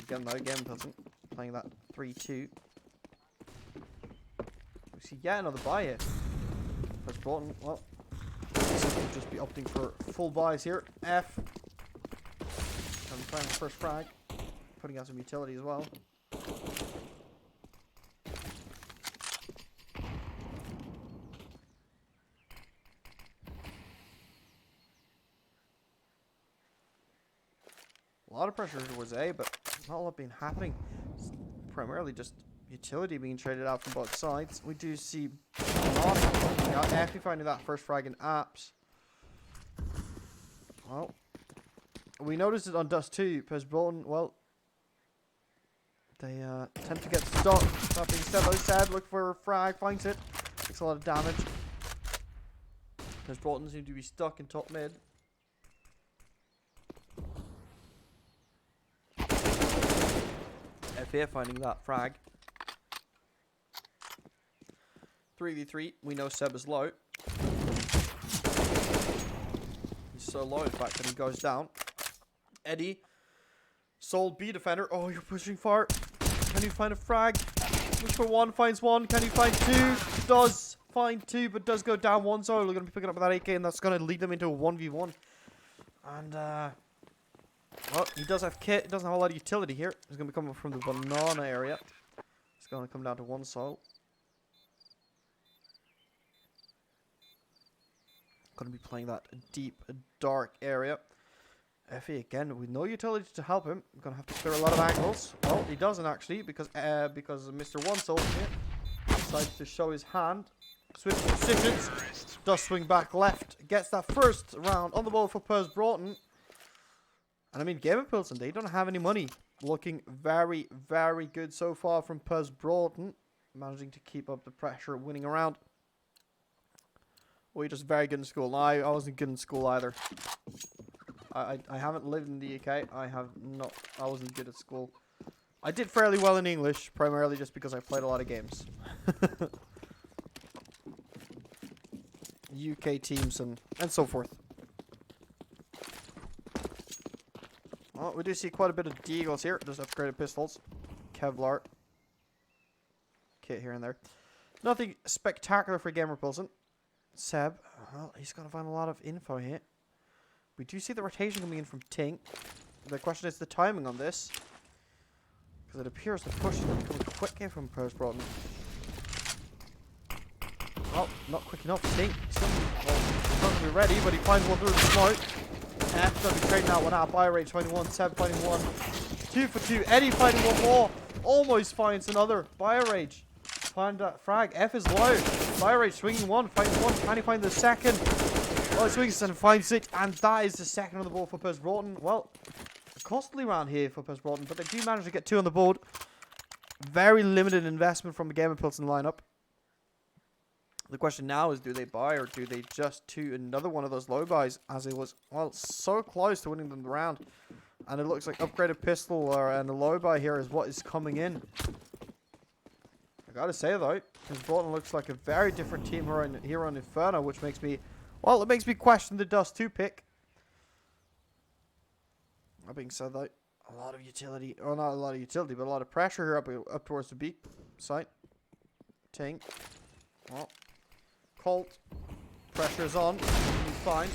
Again though, Gamer-Pilsen playing that 3-2. We see yet another buy here. Persbråten, well, we'll just be opting for full buys here. F. And trying the first frag. Putting out some utility as well. A lot of pressure towards A, but not a lot being happening. It's primarily just utility being traded out from both sides. We do see Effie finding that first frag in apps. Well, we noticed it on Dust 2. Persbråten, well, they tend to get stuck. That being said, though, Seb look for a frag, finds it. Takes a lot of damage. Persbråten seem to be stuck in top mid. F finding that frag. 3v3. We know Seb is low. So low, in fact, that he goes down. Eddie. Soul B defender. Oh, you're pushing far. Can you find a frag? Push for one, finds one. Can you find two? Does find two, but does go down one. So we're going to be picking up that AK, and that's going to lead them into a 1v1. And, well, he does have kit. He doesn't have a lot of utility here. He's going to be coming from the banana area. It's going to come down to one soul. Going to be playing that deep, dark area. Effie again with no utility to help him. Going to have to clear a lot of angles. Well, he doesn't actually because Mr. One Soul here decides to show his hand. Switch positions. Does swing back left. Gets that first round on the ball for Persbråten. And I mean, Gamer-Pilsen, they don't have any money. Looking very, very good so far from Persbråten. Managing to keep up the pressure, winning a round. Well, you're just very good in school. No, I wasn't good in school either. I haven't lived in the UK. I wasn't good at school. I did fairly well in English, primarily just because I played a lot of games. UK teams and so forth. Well, we do see quite a bit of deagles here. There's upgraded pistols. Kevlar. Kit here and there. Nothing spectacular for Gamer-Pilsen. Seb, well, he's going to find a lot of info here. We do see the rotation coming in from Tink. The question is the timing on this. Because it appears the push is going to come quick here from Persbråten. Well, not quick enough. Tink still not going to be ready, but he finds one through the smoke. F going to be trading out one out. Buy rate 21. Seb finding one. 2 for 2. Eddie finding one more. Almost finds another. Buy rage. Find that frag. F is low. Buy rate swinging one. Finds one. Can he find the second? Oh, swings and finds it. And that is the second on the board for Persbråten. Well, a costly round here for Persbråten, but they do manage to get 2 on the board. Very limited investment from the Gamer-Pilsen lineup. The question now is, do they buy or do they just do another one of those low buys, as it was, well, so close to winning them the round. And it looks like upgraded pistol and a low buy here is what is coming in. I gotta say though, Persbråten looks like a very different team here on Inferno, which makes me, well, it makes me question the Dust 2 pick. That being said though, a lot of utility, or not a lot of utility, but a lot of pressure here up towards the B site. Tink. Well, Colt. Pressure's on. He's fine.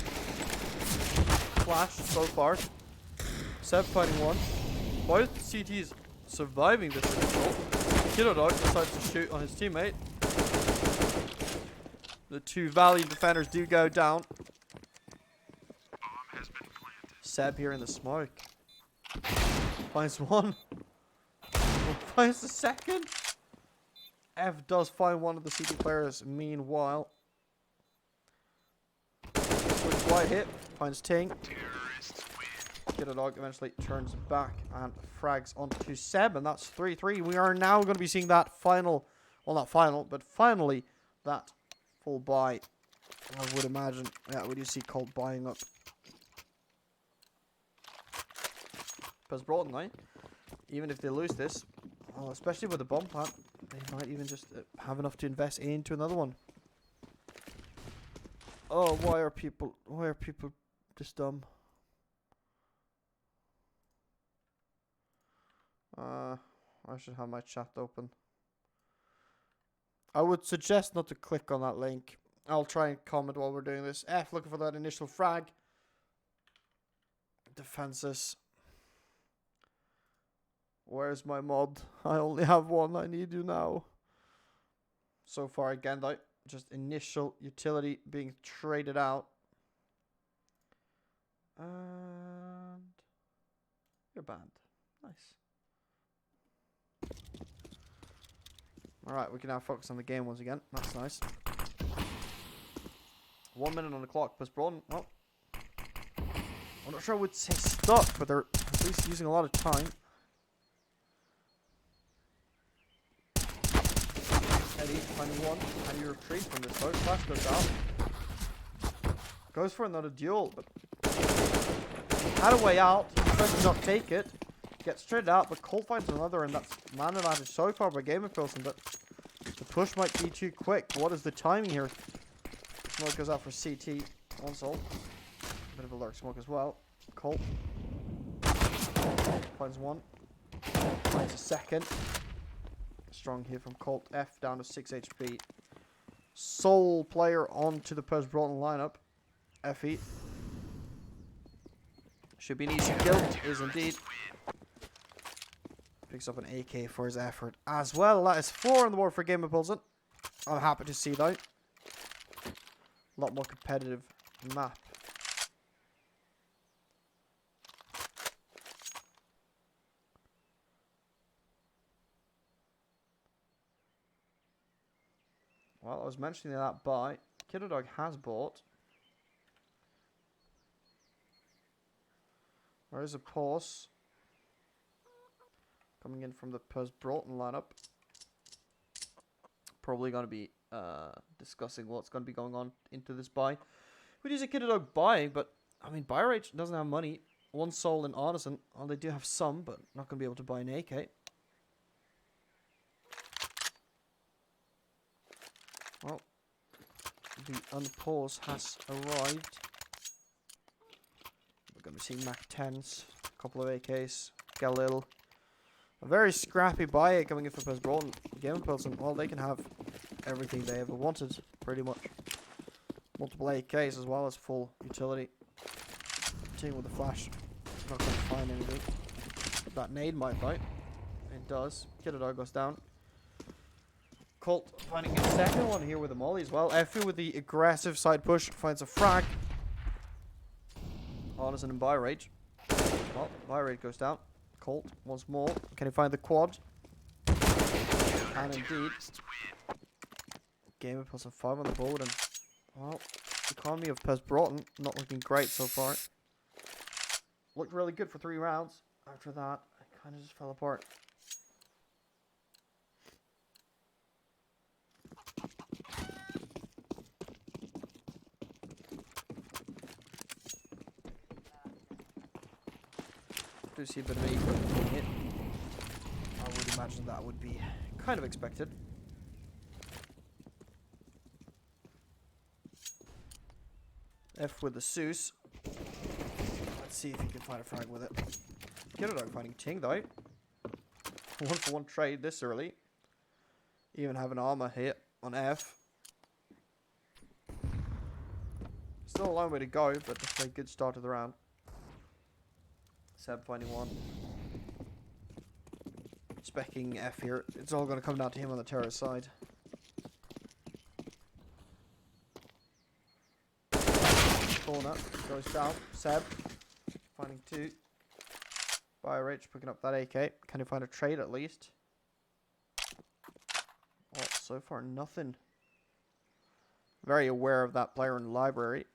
Flash so far. Seb fighting one. Both CTs surviving this assault. Kiddo Dog decides to shoot on his teammate. The 2 valiant defenders do go down. Seb here in the smoke. Finds one. Finds the second. F does find one of the CT players meanwhile. Switch wide hit. Finds Ting. Kiddo Dog eventually turns back and frags onto Seb, and that's 3-3. We are now going to be seeing that final, well, not final, but finally that full buy. I would imagine. Yeah, we do see Colt buying up. Persbråten, even if they lose this, well, especially with the bomb plant, they might even just have enough to invest into another one. Oh, why are people this dumb? I should have my chat open. I would suggest not to click on that link. I'll try and comment while we're doing this. F looking for that initial frag. Defenses. Where's my mod? I only have one. I need you now. So far again though, just initial utility being traded out. And you're banned. Nice. Alright, we can now focus on the game once again. That's nice. 1 minute on the clock. Persbråten, well, I'm not sure I would say stuck, but they're at least using a lot of time. Eddie finding one. Can you retreat from this though? Flash goes down. Goes for another duel, but had a way out. He tries to not take it. Gets straight out, but Colt finds another, and that's man advantage so far by Gamer-Pilsen, but the push might be too quick. What is the timing here? Smoke goes out for CT. One soul. Bit of a lurk smoke as well. Colt finds one. Finds a second. Strong hit from Colt. F down to 6 HP. Sole player onto the Persbråten lineup. FE. Should be an easy kill. Is indeed. Picks up an AK for his effort as well. That is 4 on the board for Gamer-Pilsen. I'm happy to see that. A lot more competitive map. Well, I was mentioning that buy. Kiddodog has bought. There is a pause coming in from the Persbråten lineup. Probably going to be discussing what's going to be going on into this buy. Which is a Kiddodog buying, but I mean, buy rate doesn't have money. One soul in Artisan. Well, they do have some, but not going to be able to buy an AK. Well, the unpause has arrived. We're going to be seeing Mac 10s, a couple of AKs, Galil. A very scrappy buy coming in for Persbråten. Gamer-Pilsen, well, they can have everything they ever wanted, pretty much. Multiple AKs as well as full utility. Team with the flash, not going to find anything. That nade might bite. It does. Kiddodog goes down. Colt finding a second one here with the molly as well. Effie with the aggressive side push finds a frag. Artisan and buy rate. Well, buy rate goes down. Colt once more. Can he find the quad? And indeed. Gamer-Pilsen 5 on the board. And, well, economy of Persbråten not looking great so far. Looked really good for 3 rounds. After that, it kind of just fell apart. Do see a bit of an equal hit. I would imagine that would be kind of expected. F with the Seuss. Let's see if he can find a frag with it. Kiddodog finding Ting though. 1-for-1 trade this early. Even have an armor hit on F. Still a long way to go, but definitely a good start to the round. Seb finding one. Specking F here. It's all going to come down to him on the terrorist side. Corner goes down. Seb finding 2. Buy rich picking up that AK. Can he find a trade at least? Oh, so far nothing. Very aware of that player in the library.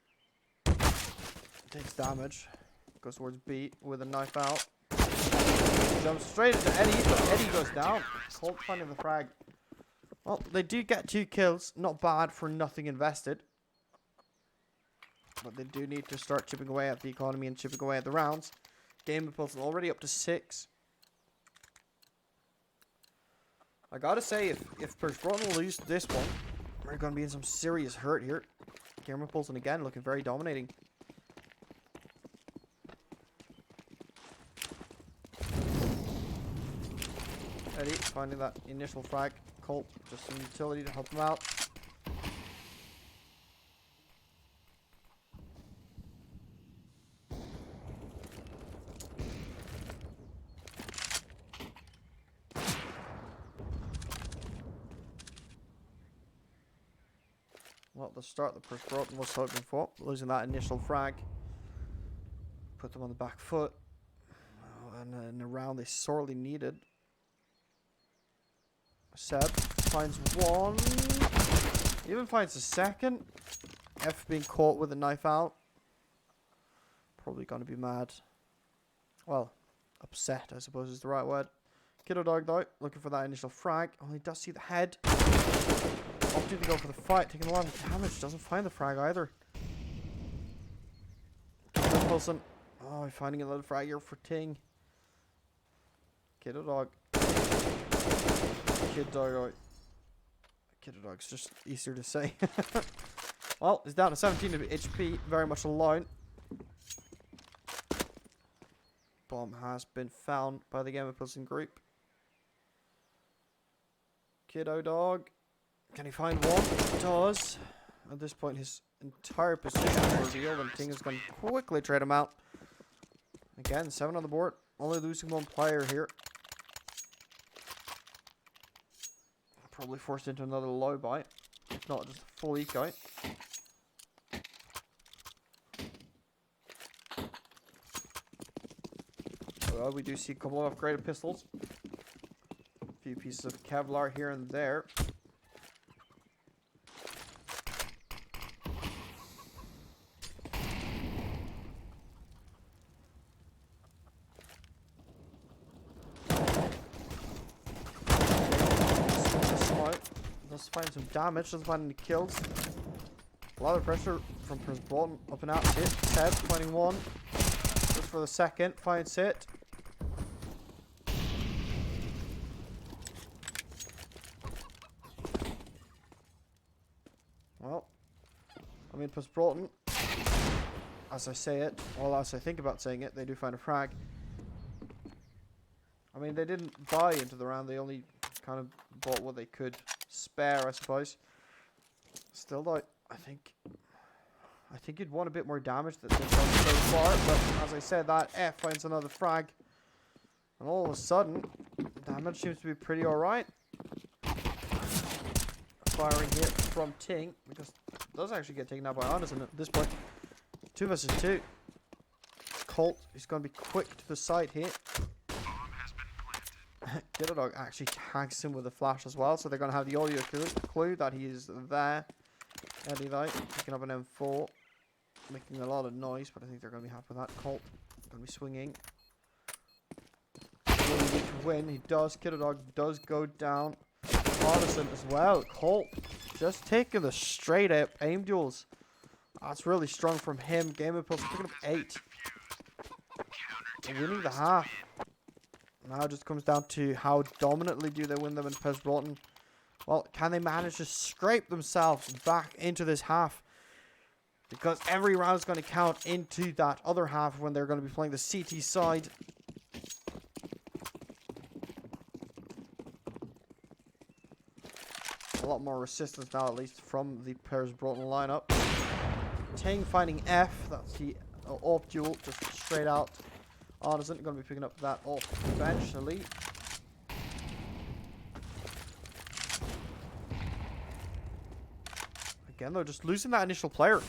Takes damage. Goes towards B with a knife out. Jumps straight into Eddie, but Eddie goes down. Colt finding the frag. Well, they do get 2 kills. Not bad for nothing invested. But they do need to start chipping away at the economy and chipping away at the rounds. Gamer-Pilsen already up to 6. I gotta say, if Persbråten will lose this one, we're gonna be in some serious hurt here. Gamer-Pilsen again looking very dominating. Eddie finding that initial frag. Colt just some utility to help him out. Well, the start that Persbråten was hoping for, losing that initial frag. Put them on the back foot. And in a round they sorely needed. Seb finds one. Even finds a second. F being caught with a knife out. Probably gonna be mad. Well, upset I suppose is the right word. Kiddodog though, looking for that initial frag. Only does see the head. Opting to go for the fight, taking a lot of damage. Doesn't find the frag either. Gamer-Pilsen. Oh, finding another frag here for Ting. Kiddodog. Kiddodog's just easier to say. Well, he's down to 17 HP, very much alone. Bomb has been found by the Gamer-Pilsen group. Kiddo dog. Can he find one? He does. At this point, his entire position is revealed, and Ting is going to quickly trade him out. Again, 7 on the board. Only losing 1 player here. Probably forced into another low buy. If not, just a full eco. Well, we do see a couple of upgraded pistols. A few pieces of Kevlar here and there. Let's find some damage, doesn't find any kills. A lot of pressure from Persbråten, up and out. Hit, Seb, finding one. Just for the second, finds it. Well, I mean, Persbråten, as I say it, well, as I think about saying it, they do find a frag. I mean, they didn't buy into the round, they only kind of bought what they could spare, I suppose. Still though, I think you'd want a bit more damage than they've done so far, but as I said, that F finds another frag, and all of a sudden damage seems to be pretty alright. Firing here from Ting, because it does actually get taken out by Anderson at this point. 2 versus 2. Colt is going to be quick to the side here. Kiddo dog actually tags him with a flash as well, so they're going to have the audio clue that he is there. Eddie though, picking up an M4, making a lot of noise, but I think they're going to be happy with that. Colt going to be swinging. Will he need to win? He does. Kiddo dog does go down. Anderson as well. Colt just taking the straight up aim duels. That's really strong from him. Gamer-Pilsen picking up 8. Winning the half. Now it just comes down to how dominantly do they win them in Persbråten. Well, can they manage to scrape themselves back into this half? Because every round is going to count into that other half when they're going to be playing the CT side. A lot more resistance now, at least from the Persbråten lineup. Ting finding F. That's the AWP duel, just straight out. Anderson going to be picking up that off eventually. Again, though, just losing that initial player.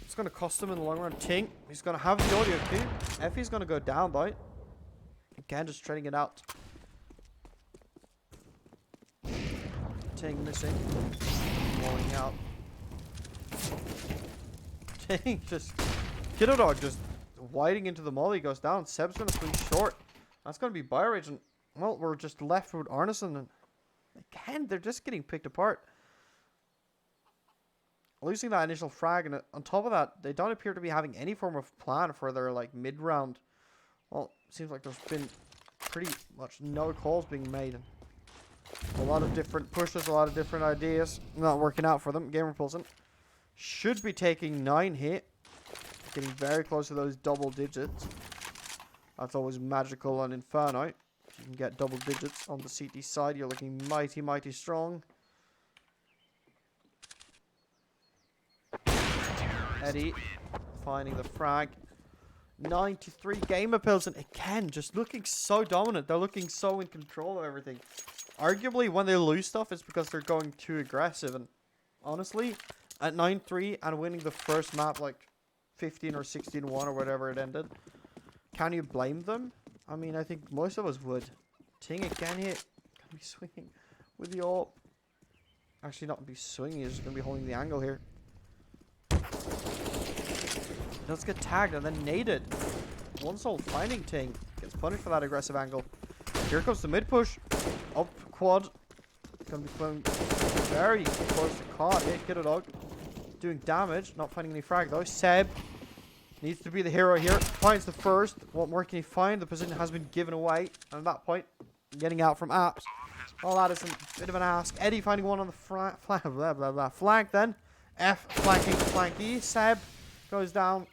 It's going to cost him in the long run. Ting, he's going to have the audio cue. Effie's going to go down, though. Again, just trading it out. Ting missing. Rolling out. Ting just... Kiddo dog just... Whiting into the molly, goes down. Seb's going to swing short. That's going to be buy rage. And, well, we're just left with Arneson. And again, they're just getting picked apart. Losing that initial frag. And on top of that, they don't appear to be having any form of plan for their, like, mid-round. Well, it seems like there's been pretty much no calls being made. A lot of different pushes, a lot of different ideas. Not working out for them. Gamer-Pilsen should be taking 9 hit. Getting very close to those double digits. That's always magical on Inferno. If you can get double digits on the CT side, you're looking mighty, mighty strong. Eddie finding the frag. 93 Gamer-Pilsen again, just looking so dominant. They're looking so in control of everything. Arguably, when they lose stuff, it's because they're going too aggressive. And honestly, at 9-3 and winning the first map, like 15 or 16-1 or whatever it ended, can you blame them? I mean, I think most of us would. Ting again here. Gonna be swinging with the AWP. Actually, not be swinging. He's just gonna be holding the angle here. Does get tagged and then naded. One soul finding Ting. Gets punished for that aggressive angle. Here comes the mid push. Up quad. Gonna be playing very close to caught. Hit Kiddo dog. Doing damage, not finding any frag though. Seb needs to be the hero here. Finds the first. What more can he find? The position has been given away. And at that point, getting out from apps. Well, that is a bit of an ask. Eddie finding one on the flank. Blah, blah, blah. Flank then. F flanking flanky. Seb goes down.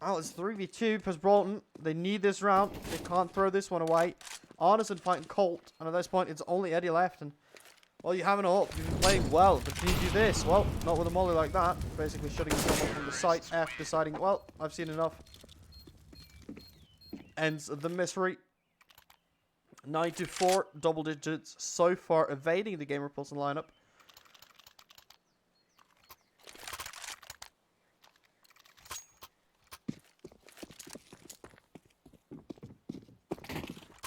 Oh, it's 3v2. Persbråten, they need this round. They can't throw this one away. Arneson fighting Colt. And at this point, it's only Eddie left. And, well, you have an ult. You've been playing well. But can you do this? Well, not with a molly like that. Basically shutting himself up from the site. F deciding, well, I've seen enough. Ends the mystery. 9-4. Double digits so far, evading the Gamer-Pilsen lineup.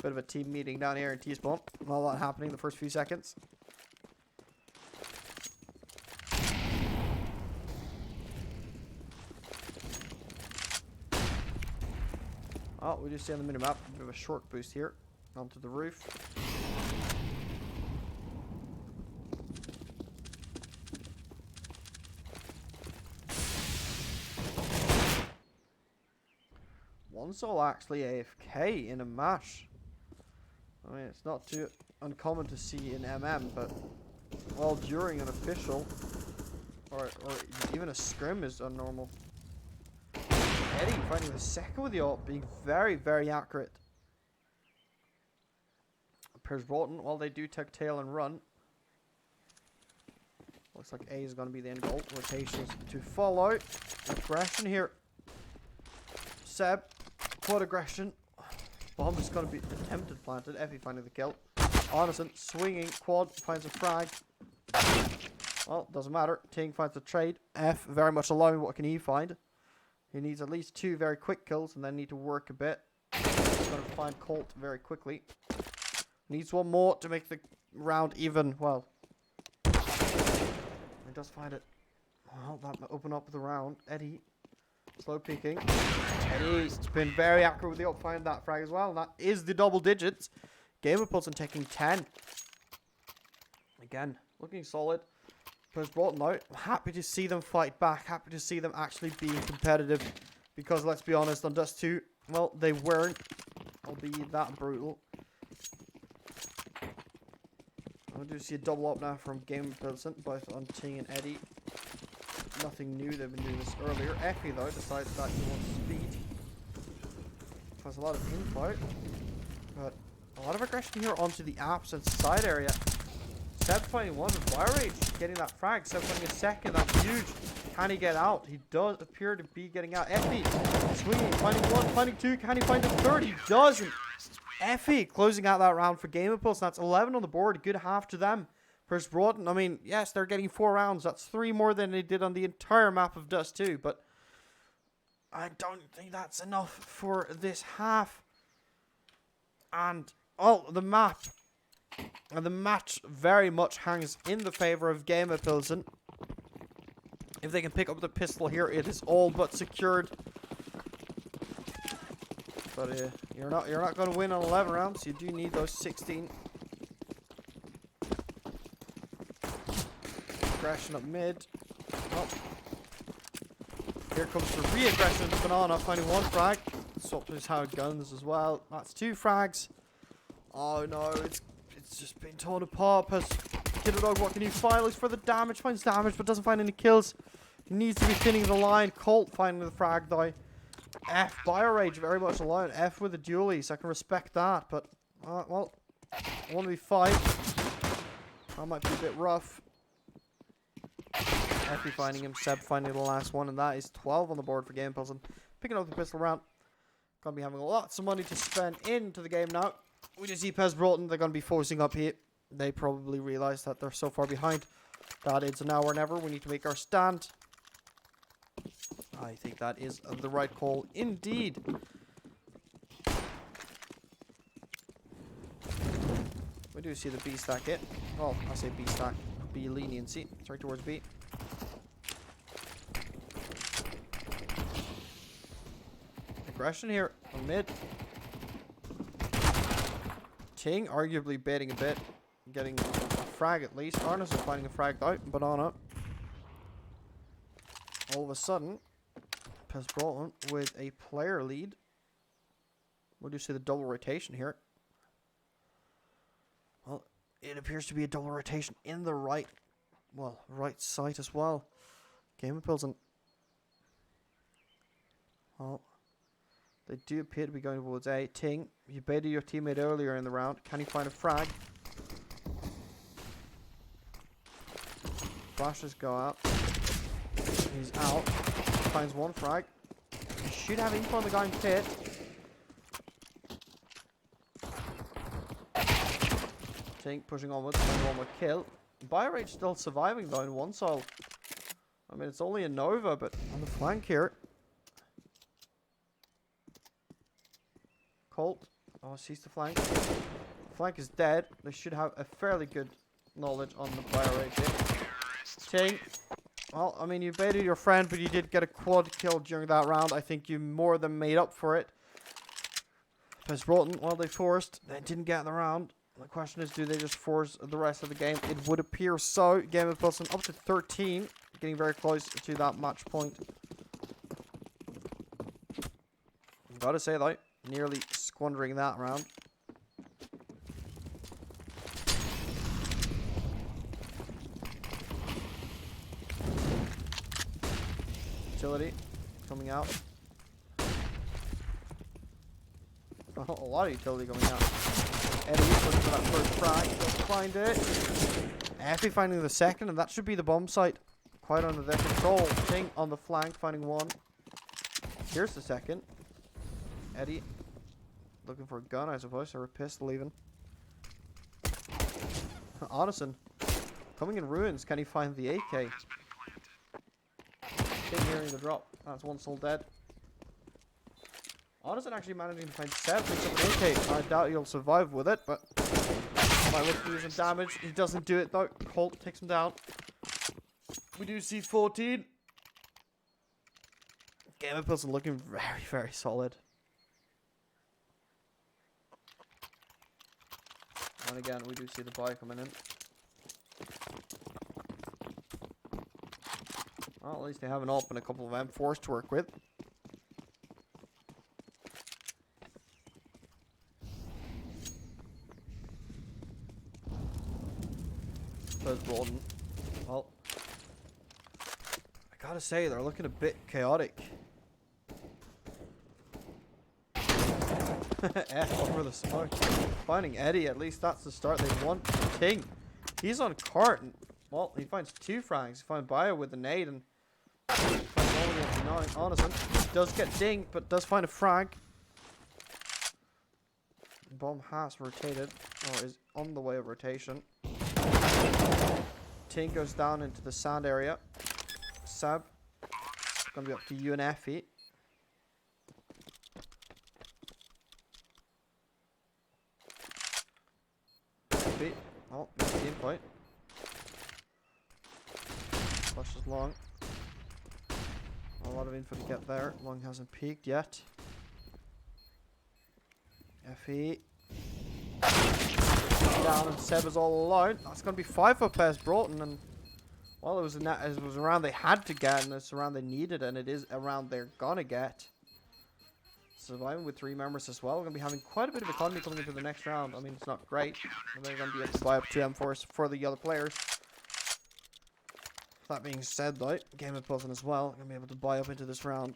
Bit of a team meeting down here in T-spawn. Not a lot happening the first few seconds. Oh, we do see on the minimap a bit of a short boost here onto the roof. One soul actually AFK in a match. I mean, it's not too uncommon to see in MM, but well, during an official or even a scrim is unnormal. Eddie finding the second with the ult, being very, very accurate. Persbråten, well, they do tuck tail and run. Looks like A is going to be the end goal. Rotations to follow. Aggression here. Seb, quad aggression. Bomb is going to be attempted planted. Effie finding the kill. Arneson swinging. Quad finds a frag. Well, doesn't matter. Ting finds the trade. F very much alone. What can he find? He needs at least 2 very quick kills and then need to work a bit. He's going to find Colt very quickly. Needs one more to make the round even. Well, he does find it. Well, that might open up the round. Eddie. Slow peeking. Eddie's been very accurate with the ult, find that frag as well. And that is the double digits. Gamer-Pilsen taking 10. Again, looking solid. Persbråten though, I'm happy to see them fight back. Happy to see them actually being competitive. Because let's be honest, on Dust 2, well, they weren't. Albeit that brutal. I do see a double up now from Gamer-Pilsen, both on Ting and Eddie. Nothing new, they've been doing this earlier. Effie though decides that he wants speed. Has a lot of info, but a lot of aggression here onto the absent side area. Seb finding one with Fire Rage, getting that frag. Seb finding a second, that's huge. Can he get out? He does appear to be getting out. Effie swinging, finding one, finding two. Can he find a third? He doesn't. Effie closing out that round for Gamer-Pilsen. That's 11 on the board. Good half to them. Persbråten, I mean, yes, they're getting 4 rounds. That's 3 more than they did on the entire map of Dust 2. But I don't think that's enough for this half. And, oh, the map. And the match very much hangs in the favor of Gamer-Pilsen. If they can pick up the pistol here, it is all but secured. But you're not going to win on 11 rounds. You do need those 16. Aggression up mid. Oh. Here comes the re-aggression. Banana finding one frag. Swapped his hard guns as well. That's 2 frags. Oh no, it's just been torn apart. Kiddo Dog, what can you find? Looks for the damage, finds damage, but doesn't find any kills. He needs to be thinning the line. Colt finding the frag though. F, Bio Rage very much alone. F with the dualies, I can respect that, but well, 1v5. That might be a bit rough. Effie finding him, Seb finding the last one, and that is 12 on the board for Gamer-Pilsen. Picking up the pistol round. Gonna be having lots of money to spend into the game now. We just see Persbråten, they're gonna be forcing up here. They probably realize that they're so far behind that it's now or never. We need to make our stand. I think that is the right call indeed. We do see the B stack hit. Well, I say B stack, B leniency. It's right towards B. Aggression here on mid. Ting arguably baiting a bit, getting a frag at least. Arneson is finding a frag out. Banana. All of a sudden, Persbråten with a player lead. We do see the double rotation here. Well, it appears to be a double rotation in the right side as well. Gamer-Pilsen. Well, they do appear to be going towards A. Ting, you baited your teammate earlier in the round. Can he find a frag? Flashes go out. He's out. Finds one frag. He should have info on the guy in pit. Ting pushing onwards. One more kill. BioRage still surviving though in one soul. I mean, it's only a Nova, but on the flank here. Colt. Oh, sees the flank. The flank is dead. They should have a fairly good knowledge on the BioRage here. Ting. Well, I mean, you baited your friend, but you did get a quad kill during that round. I think you more than made up for it. Persbråten, well, they forced. They didn't get in the round. The question is, do they just force the rest of the game? It would appear so. Gamer-Pilsen up to 13. Getting very close to that match point. Gotta say, though, nearly squandering that round. Utility coming out. Oh, a lot of utility coming out. Eddie looking for that first frag. Doesn't find it. Effie finding the second, and that should be the bomb site. Quite under their control. Ting on the flank, finding one. Here's the second. Eddie looking for a gun, I suppose, or a pistol even. Otterson coming in ruins. Can he find the AK? Ting hearing the drop. That's one soul dead. Otterson actually managing to find 7 of an AK. I doubt he'll survive with it, but might look to do some damage. He doesn't do it though. Colt takes him down. We do see 14. Gamer-Pilsen looking very, very solid. And again, we do see the buy coming in. Well, at least they have an AWP and a couple of M4s to work with. Persbråten. Well, I gotta say, they're looking a bit chaotic. F over the smoke. Finding Eddie, at least that's the start they want. Ting, he's on carton. Well, he finds 2 frags. He finds Bio with a nade and finds Honestly, does get dinged, but does find a frag. Bomb has rotated, or is on the way of rotation. Ting goes down into the sand area. Sab, gonna be up to you and Effie. Effie, oh, missed the invite. Flash is long. A lot of info to get there. Long hasn't peaked yet. Effie. Down and Seb is all alone. That's going to be 5 for Persbråten, and well, it was a round they had to get, and it's a round they needed, and it is a round they're gonna get. Surviving with 3 members as well. We're going to be having quite a bit of economy coming into the next round. I mean, it's not great, and they're going to be able to buy up 2 M4s for the other players. That being said, though, Gamer-Pilsen as well going to be able to buy up into this round.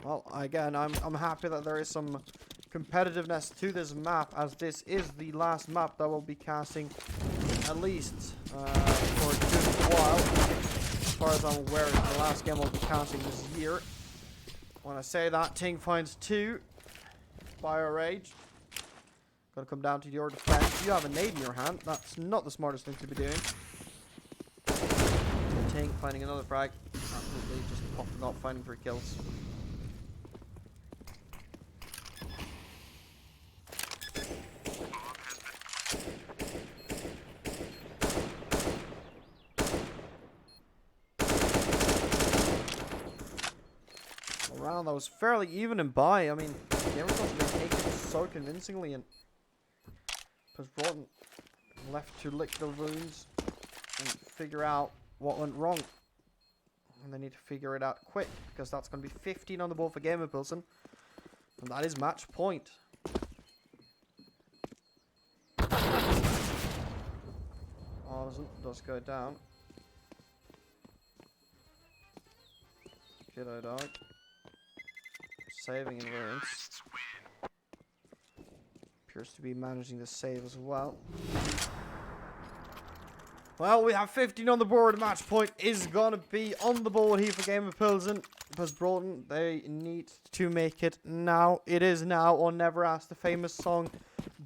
Well, again, I'm happy that there is some competitiveness to this map, as this is the last map that we'll be casting, at least for a good while. As far as I'm aware, it's the last game we'll be casting this year. When I say that, Ting finds 2. BioRage. Gonna come down to your defense. You have a nade in your hand. That's not the smartest thing to be doing. Ting finding another frag. Absolutely just popping up, finding 3 kills. Round that was fairly even in buy. I mean, Gamer-Pilsen been taken so convincingly, and Persbråten left to lick the wounds and figure out what went wrong. And they need to figure it out quick, because that's going to be 15 on the board for Gamer-Pilsen, and that is match point. Oh, does go down. Kiddo dog. Saving in ruins. Appears to be managing the save as well. Well, we have 15 on the board. Match point is going to be on the board here for Gamer-Pilsen. Persbråten, they need to make it now. It is now or never. As the famous song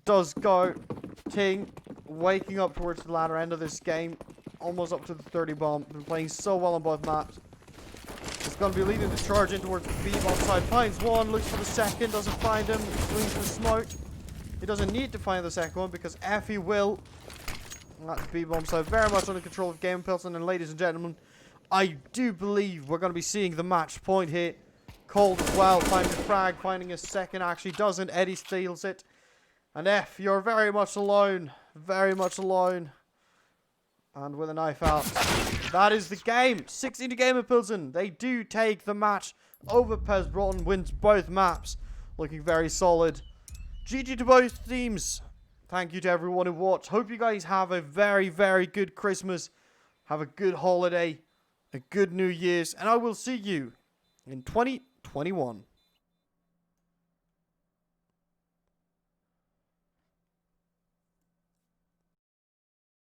does go. Ting waking up towards the latter end of this game. Almost up to the 30 bomb. Been playing so well on both maps. It's going to be leading the charge in towards the B bomb side. Finds one, looks for the second, doesn't find him. Swings the smoke. He doesn't need to find the second one because Effie will. That's B-bomb side, very much under control of Gamer-Pilsen. And ladies and gentlemen, I do believe we're going to be seeing the match point here. Cold as well, finding a frag, finding a second, actually doesn't. Eddie steals it. And F, you're very much alone. Very much alone. And with a knife out. That is the game. 16 to Gamer-Pilsen. They do take the match over. Persbråten wins both maps. Looking very solid. GG to both teams. Thank you to everyone who watched. Hope you guys have a very, very good Christmas. Have a good holiday. A good New Year's. And I will see you in 2021.